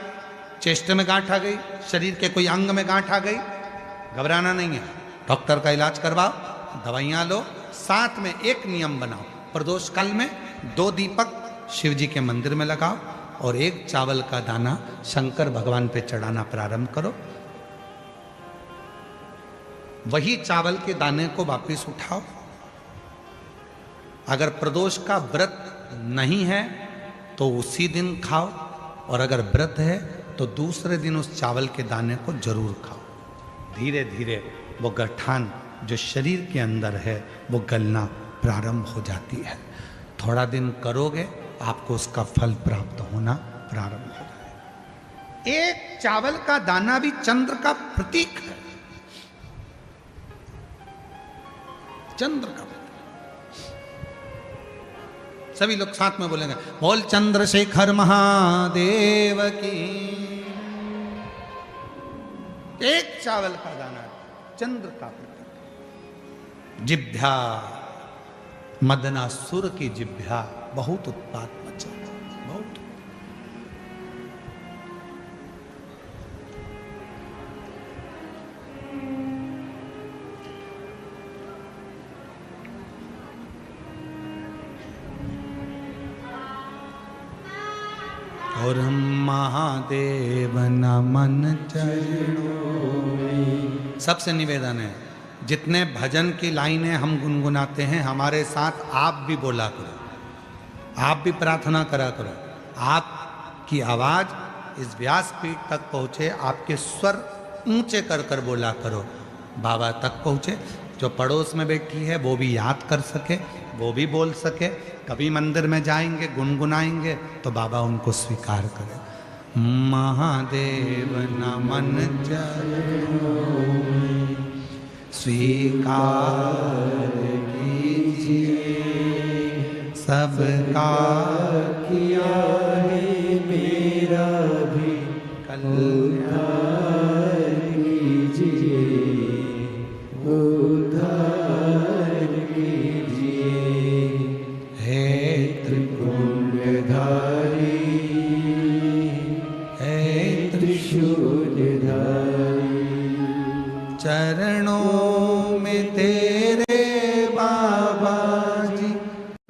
चेस्ट में गांठ आ गई, शरीर के कोई अंग में गांठ आ गई, घबराना नहीं है, डॉक्टर का इलाज करवाओ, दवाइयाँ लो, साथ में एक नियम बनाओ, प्रदोष काल में 2 दीपक शिव जी के मंदिर में लगाओ और एक चावल का दाना शंकर भगवान पे चढ़ाना प्रारंभ करो। वही चावल के दाने को वापस उठाओ। अगर प्रदोष का व्रत नहीं है तो उसी दिन खाओ, और अगर व्रत है तो दूसरे दिन उस चावल के दाने को जरूर खाओ। धीरे धीरे वो गठान जो शरीर के अंदर है वो गलना प्रारंभ हो जाती है। थोड़ा दिन करोगे आपको उसका फल प्राप्त होना प्रारंभ हो जाएगा। एक चावल का दाना भी चंद्र का प्रतीक है, चंद्र का प्रतीक। सभी लोग साथ में बोलेंगे, बोल चंद्रशेखर महादेव की। एक चावल का दाना चंद्र का प्रतीक। जिभ्या, मदनासुर की जिभ्या बहुत उत्पात मचा, बहुत। और हम महादेव नमन चरणों में। सबसे निवेदन है, जितने भजन की लाइनें हम गुनगुनाते हैं हमारे साथ आप भी बोला करो, आप भी प्रार्थना करा करो। आपकी आवाज इस व्यासपीठ तक पहुँचे, आपके स्वर ऊंचे कर कर बोला करो, बाबा तक पहुँचे। जो पड़ोस में बैठी है वो भी याद कर सके, वो भी बोल सके। कभी मंदिर में जाएंगे, गुनगुनाएंगे तो बाबा उनको स्वीकार करे। महादेव नमन चरणों में स्वीकार कीजिए, सबका किया है मेरा भी कल्याण कीजिए, उद्धार कीजिए। हे त्रिपुंडधारी, हे त्रिशूलधारी, चरणों में तेरे बाबा जी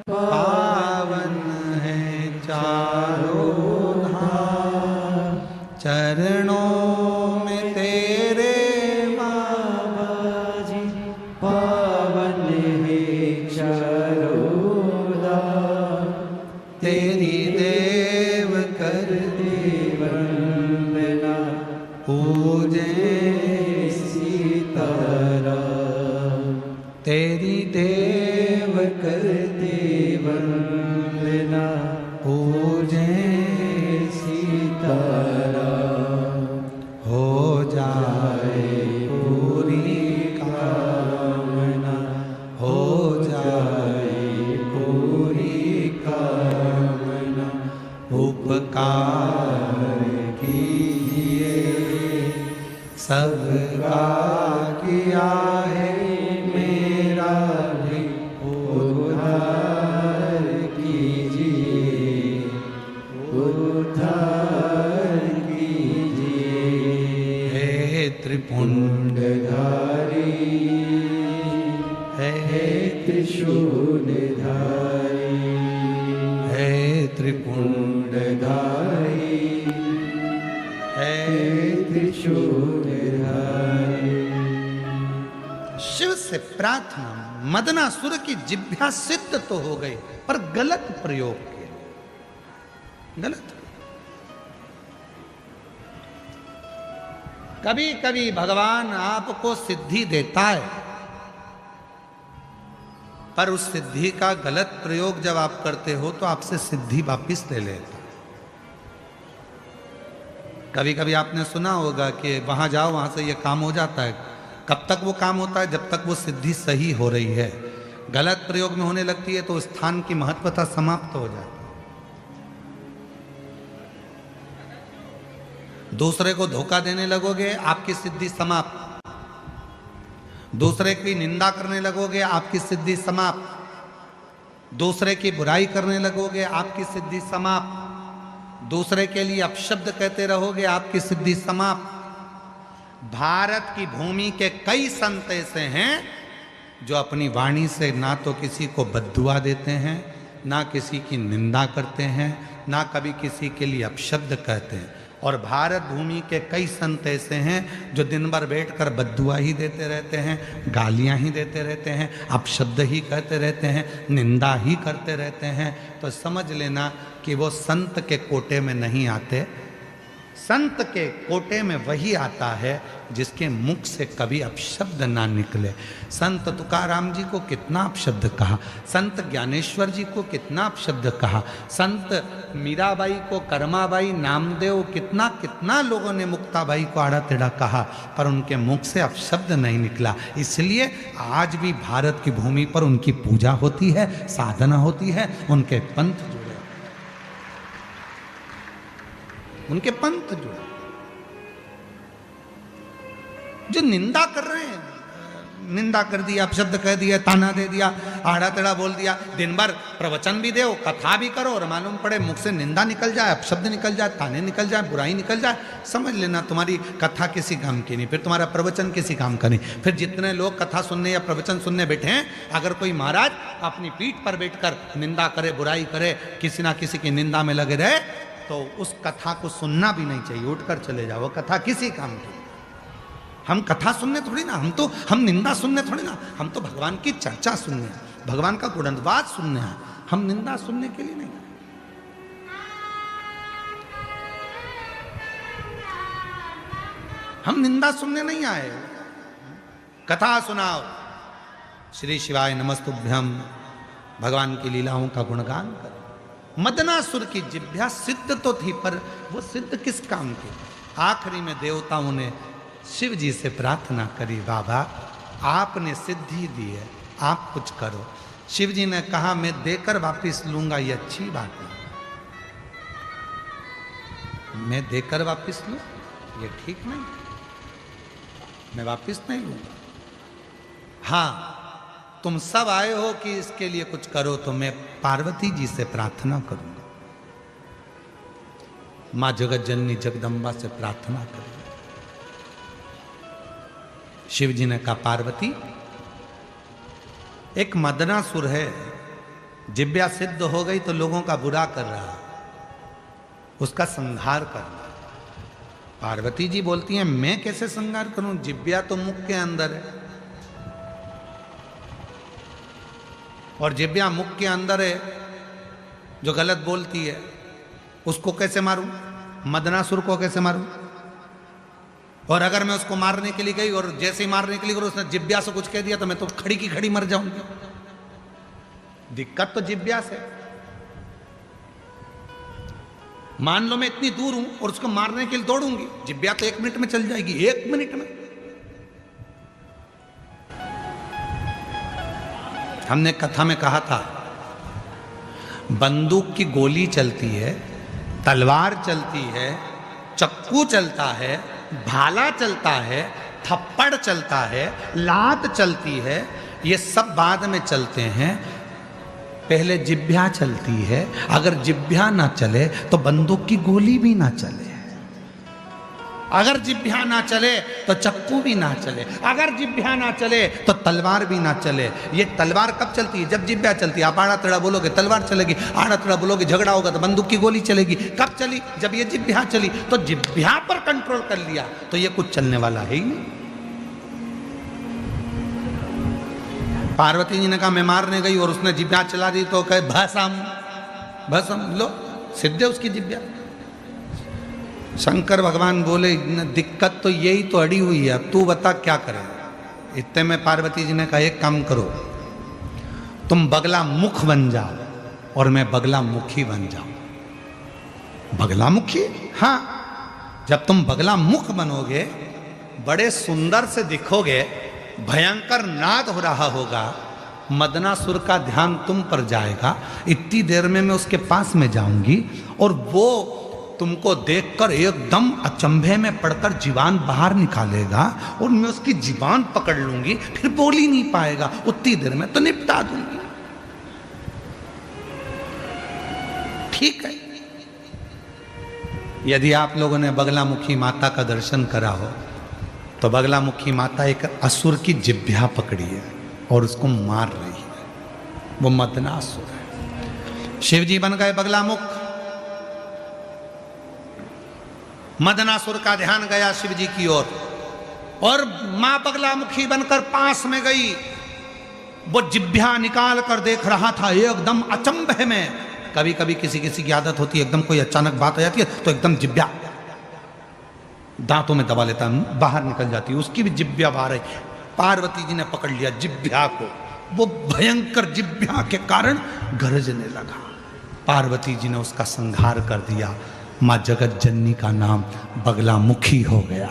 पावन है चारों धाम। चरणों में तेरे बाबा जी पावन है चारों धाम। तेरी देव कर वंदना पूजे सीताराम। तेरी देव कर वंदना पूजे सीताराम। हो जाए पूरी कामना हो जाए पूरी कामना। उपकार कीजिए, सबका किया है मेरा भी उद्धार कीजिए, उद्धार कीजिए। हे त्रिपुंड धारी, हे त्रिशूलधारी, हे त्रिपुंड धारी, हे त्रिशूलधारी। शिव से प्रार्थना, मदनासुर की जिभ्या सिद्ध तो हो गई पर गलत प्रयोग किया, गलत। कभी कभी भगवान आपको सिद्धि देता है, पर उस सिद्धि का गलत प्रयोग जब आप करते हो तो आपसे सिद्धि वापिस ले लेता। कभी कभी आपने सुना होगा कि वहां जाओ, वहां से ये काम हो जाता है। कब तक वो काम होता है? जब तक वो सिद्धि सही हो रही है। गलत प्रयोग में होने लगती है तो स्थान की महत्वता समाप्त हो जाती है। दूसरे को धोखा देने लगोगे, आपकी सिद्धि समाप्त। दूसरे की निंदा करने लगोगे, आपकी सिद्धि समाप्त। दूसरे की बुराई करने लगोगे, आपकी सिद्धि समाप्त। दूसरे के लिए अपशब्द कहते रहोगे, आपकी सिद्धि समाप्त। भारत की भूमि के कई संत ऐसे हैं जो अपनी वाणी से ना तो किसी को बद्दुआ देते हैं, ना किसी की निंदा करते हैं, ना कभी किसी के लिए अपशब्द कहते हैं। और भारत भूमि के कई संत ऐसे हैं जो दिन भर बैठकर बद्दुआ ही देते रहते हैं, गालियां ही देते रहते हैं, अपशब्द ही कहते रहते हैं, निंदा ही करते रहते हैं। तो समझ लेना कि वो संत के कोटे में नहीं आते, संत के कोटे में वही आता है जिसके मुख से कभी अपशब्द ना निकले। संत तुकाराम जी को कितना अपशब्द कहा, संत ज्ञानेश्वर जी को कितना अपशब्द कहा, संत मीराबाई को, कर्माबाई, नामदेव, कितना कितना लोगों ने मुक्ताबाई को आड़ा टेढ़ा कहा, पर उनके मुख से अपशब्द नहीं निकला। इसलिए आज भी भारत की भूमि पर उनकी पूजा होती है, साधना होती है, उनके पंथ जुड़े, उनके पंथ जुड़े। जो निंदा कर रहे हैं, निंदा कर दिया, अपशब्द कह दिया, ताना दे दिया, आड़ा टेढ़ा बोल दिया, दिन भर प्रवचन भी दो, कथा भी करो, और मालूम पड़े मुख से निंदा निकल जाए, अपशब्द निकल जाए, ताने निकल जाए, बुराई निकल जाए, समझ लेना तुम्हारी कथा किसी काम की नहीं, फिर तुम्हारा प्रवचन किसी काम का नहीं। फिर जितने लोग कथा सुनने या प्रवचन सुनने बैठे हैं, अगर कोई महाराज अपनी पीठ पर बैठकर निंदा करे, बुराई करे, किसी ना किसी की निंदा में लगे रहे, तो उस कथा को सुनना भी नहीं चाहिए, उठकर चले जाओ। वो कथा किसी काम की। हम कथा सुनने थोड़ी ना, हम निंदा सुनने थोड़ी ना, हम तो भगवान की चर्चा सुनने हैं, भगवान का गुणगान सुनने हैं, हम निंदा सुनने के लिए नहीं। हम निंदा सुनने नहीं आए, कथा सुनाओ। श्री शिवाय नमस्तुभ्यम, भगवान की लीलाओं का गुणगान करो। मदनासुर की जिह्वा सिद्ध तो थी, पर वो सिद्ध किस काम की? आखिरी में देवताओं ने शिव जी से प्रार्थना करी, बाबा आपने सिद्धि दी है, आप कुछ करो। शिव जी ने कहा मैं देकर वापस लूंगा, ये अच्छी बात नहीं, मैं देकर वापस लूं ये ठीक नहीं, मैं वापस नहीं लूंगा। हाँ तुम सब आए हो कि इसके लिए कुछ करो, तो मैं पार्वती जी से प्रार्थना करूंगा, मां जगत जननी जगदम्बा से प्रार्थना करूंगा। शिव जी ने कहा पार्वती, एक मदनासुर है, जिह्वा सिद्ध हो गई तो लोगों का बुरा कर रहा, उसका संहार करना। पार्वती जी बोलती हैं मैं कैसे संहार करूं, जिह्वा तो मुख के अंदर है, और जिह्वा मुख के अंदर है, जो गलत बोलती है उसको कैसे मारूं, मदनासुर को कैसे मारूं? और अगर मैं उसको मारने के लिए गई और जैसे ही मारने के लिए उसने जिह्वा से कुछ कह दिया तो मैं तो खड़ी की खड़ी मर जाऊंगी। दिक्कत तो जिह्वा से। मान लो मैं इतनी दूर हूं और उसको मारने के लिए दौड़ूंगी, जिह्वा तो 1 मिनट में चल जाएगी, 1 मिनट में। हमने कथा में कहा था बंदूक की गोली चलती है, तलवार चलती है, चक्कू चलता है, भाला चलता है, थप्पड़ चलता है, लात चलती है, ये सब बाद में चलते हैं, पहले जिह्वा चलती है। अगर जिह्वा ना चले तो बंदूक की गोली भी ना चले, अगर जिह्वा ना चले तो चक्कू भी ना चले, अगर जिह्वा ना चले तो तलवार भी ना चले। ये तलवार कब चलती है? जब जिह्वा चलती है। आप आड़ा टेढ़ा बोलोगे तलवार चलेगी, आड़ा टेढ़ा बोलोगे झगड़ा होगा तो बंदूक की गोली चलेगी। कब चली? जब ये जिह्वा चली। तो जिह्वा पर कंट्रोल कर लिया तो ये कुछ चलने वाला है ही नहीं। पार्वती जी ने कहा मैं मारने गई और उसने जिह्वा चला दी तो कहे भस्म भस्म, लो सिद्ध है उसकी जिह्वा। शंकर भगवान बोले दिक्कत तो यही तो अड़ी हुई है, अब तू बता क्या करे। इतने में पार्वती जी ने कहा एक काम करो, तुम बगला मुख बन जाओ और मैं बगला मुखी बन जाऊं। बगला मुखी? हाँ, जब तुम बगला मुख बनोगे, बड़े सुंदर से दिखोगे, भयंकर नाद हो रहा होगा, मदनासुर का ध्यान तुम पर जाएगा। इतनी देर में मैं उसके पास में जाऊंगी और वो तुमको देखकर एकदम अचंभे में पड़कर जीवान बाहर निकालेगा और मैं उसकी जीवान पकड़ लूंगी, फिर बोल ही नहीं पाएगा, उतनी देर में तो निपटा दूंगी। ठीक है? यदि आप लोगों ने बगलामुखी माता का दर्शन करा हो तो बगलामुखी माता एक असुर की जिह्वा पकड़ी है और उसको मार रही है, वो मदनासुर है। शिव जी बन गए बगलामुख, मदनासुर का ध्यान गया शिव जी की ओर और मां बगलामुखी बनकर पास में गई। वो जिह्वा निकाल कर देख रहा था एकदम अचंभे में। कभी कभी किसी किसी की आदत होती है, एकदम कोई अचानक बात आ जाती है तो एकदम जिह्वा दांतों में दबा लेता, बाहर निकल जाती है, उसकी भी जिब्या बाहर है। पार्वती जी ने पकड़ लिया जिब्या को, वो भयंकर जिब्या के कारण गरजने लगा। पार्वती जी ने उसका संहार कर दिया। माँ जगत जननी का नाम बगलामुखी हो गया।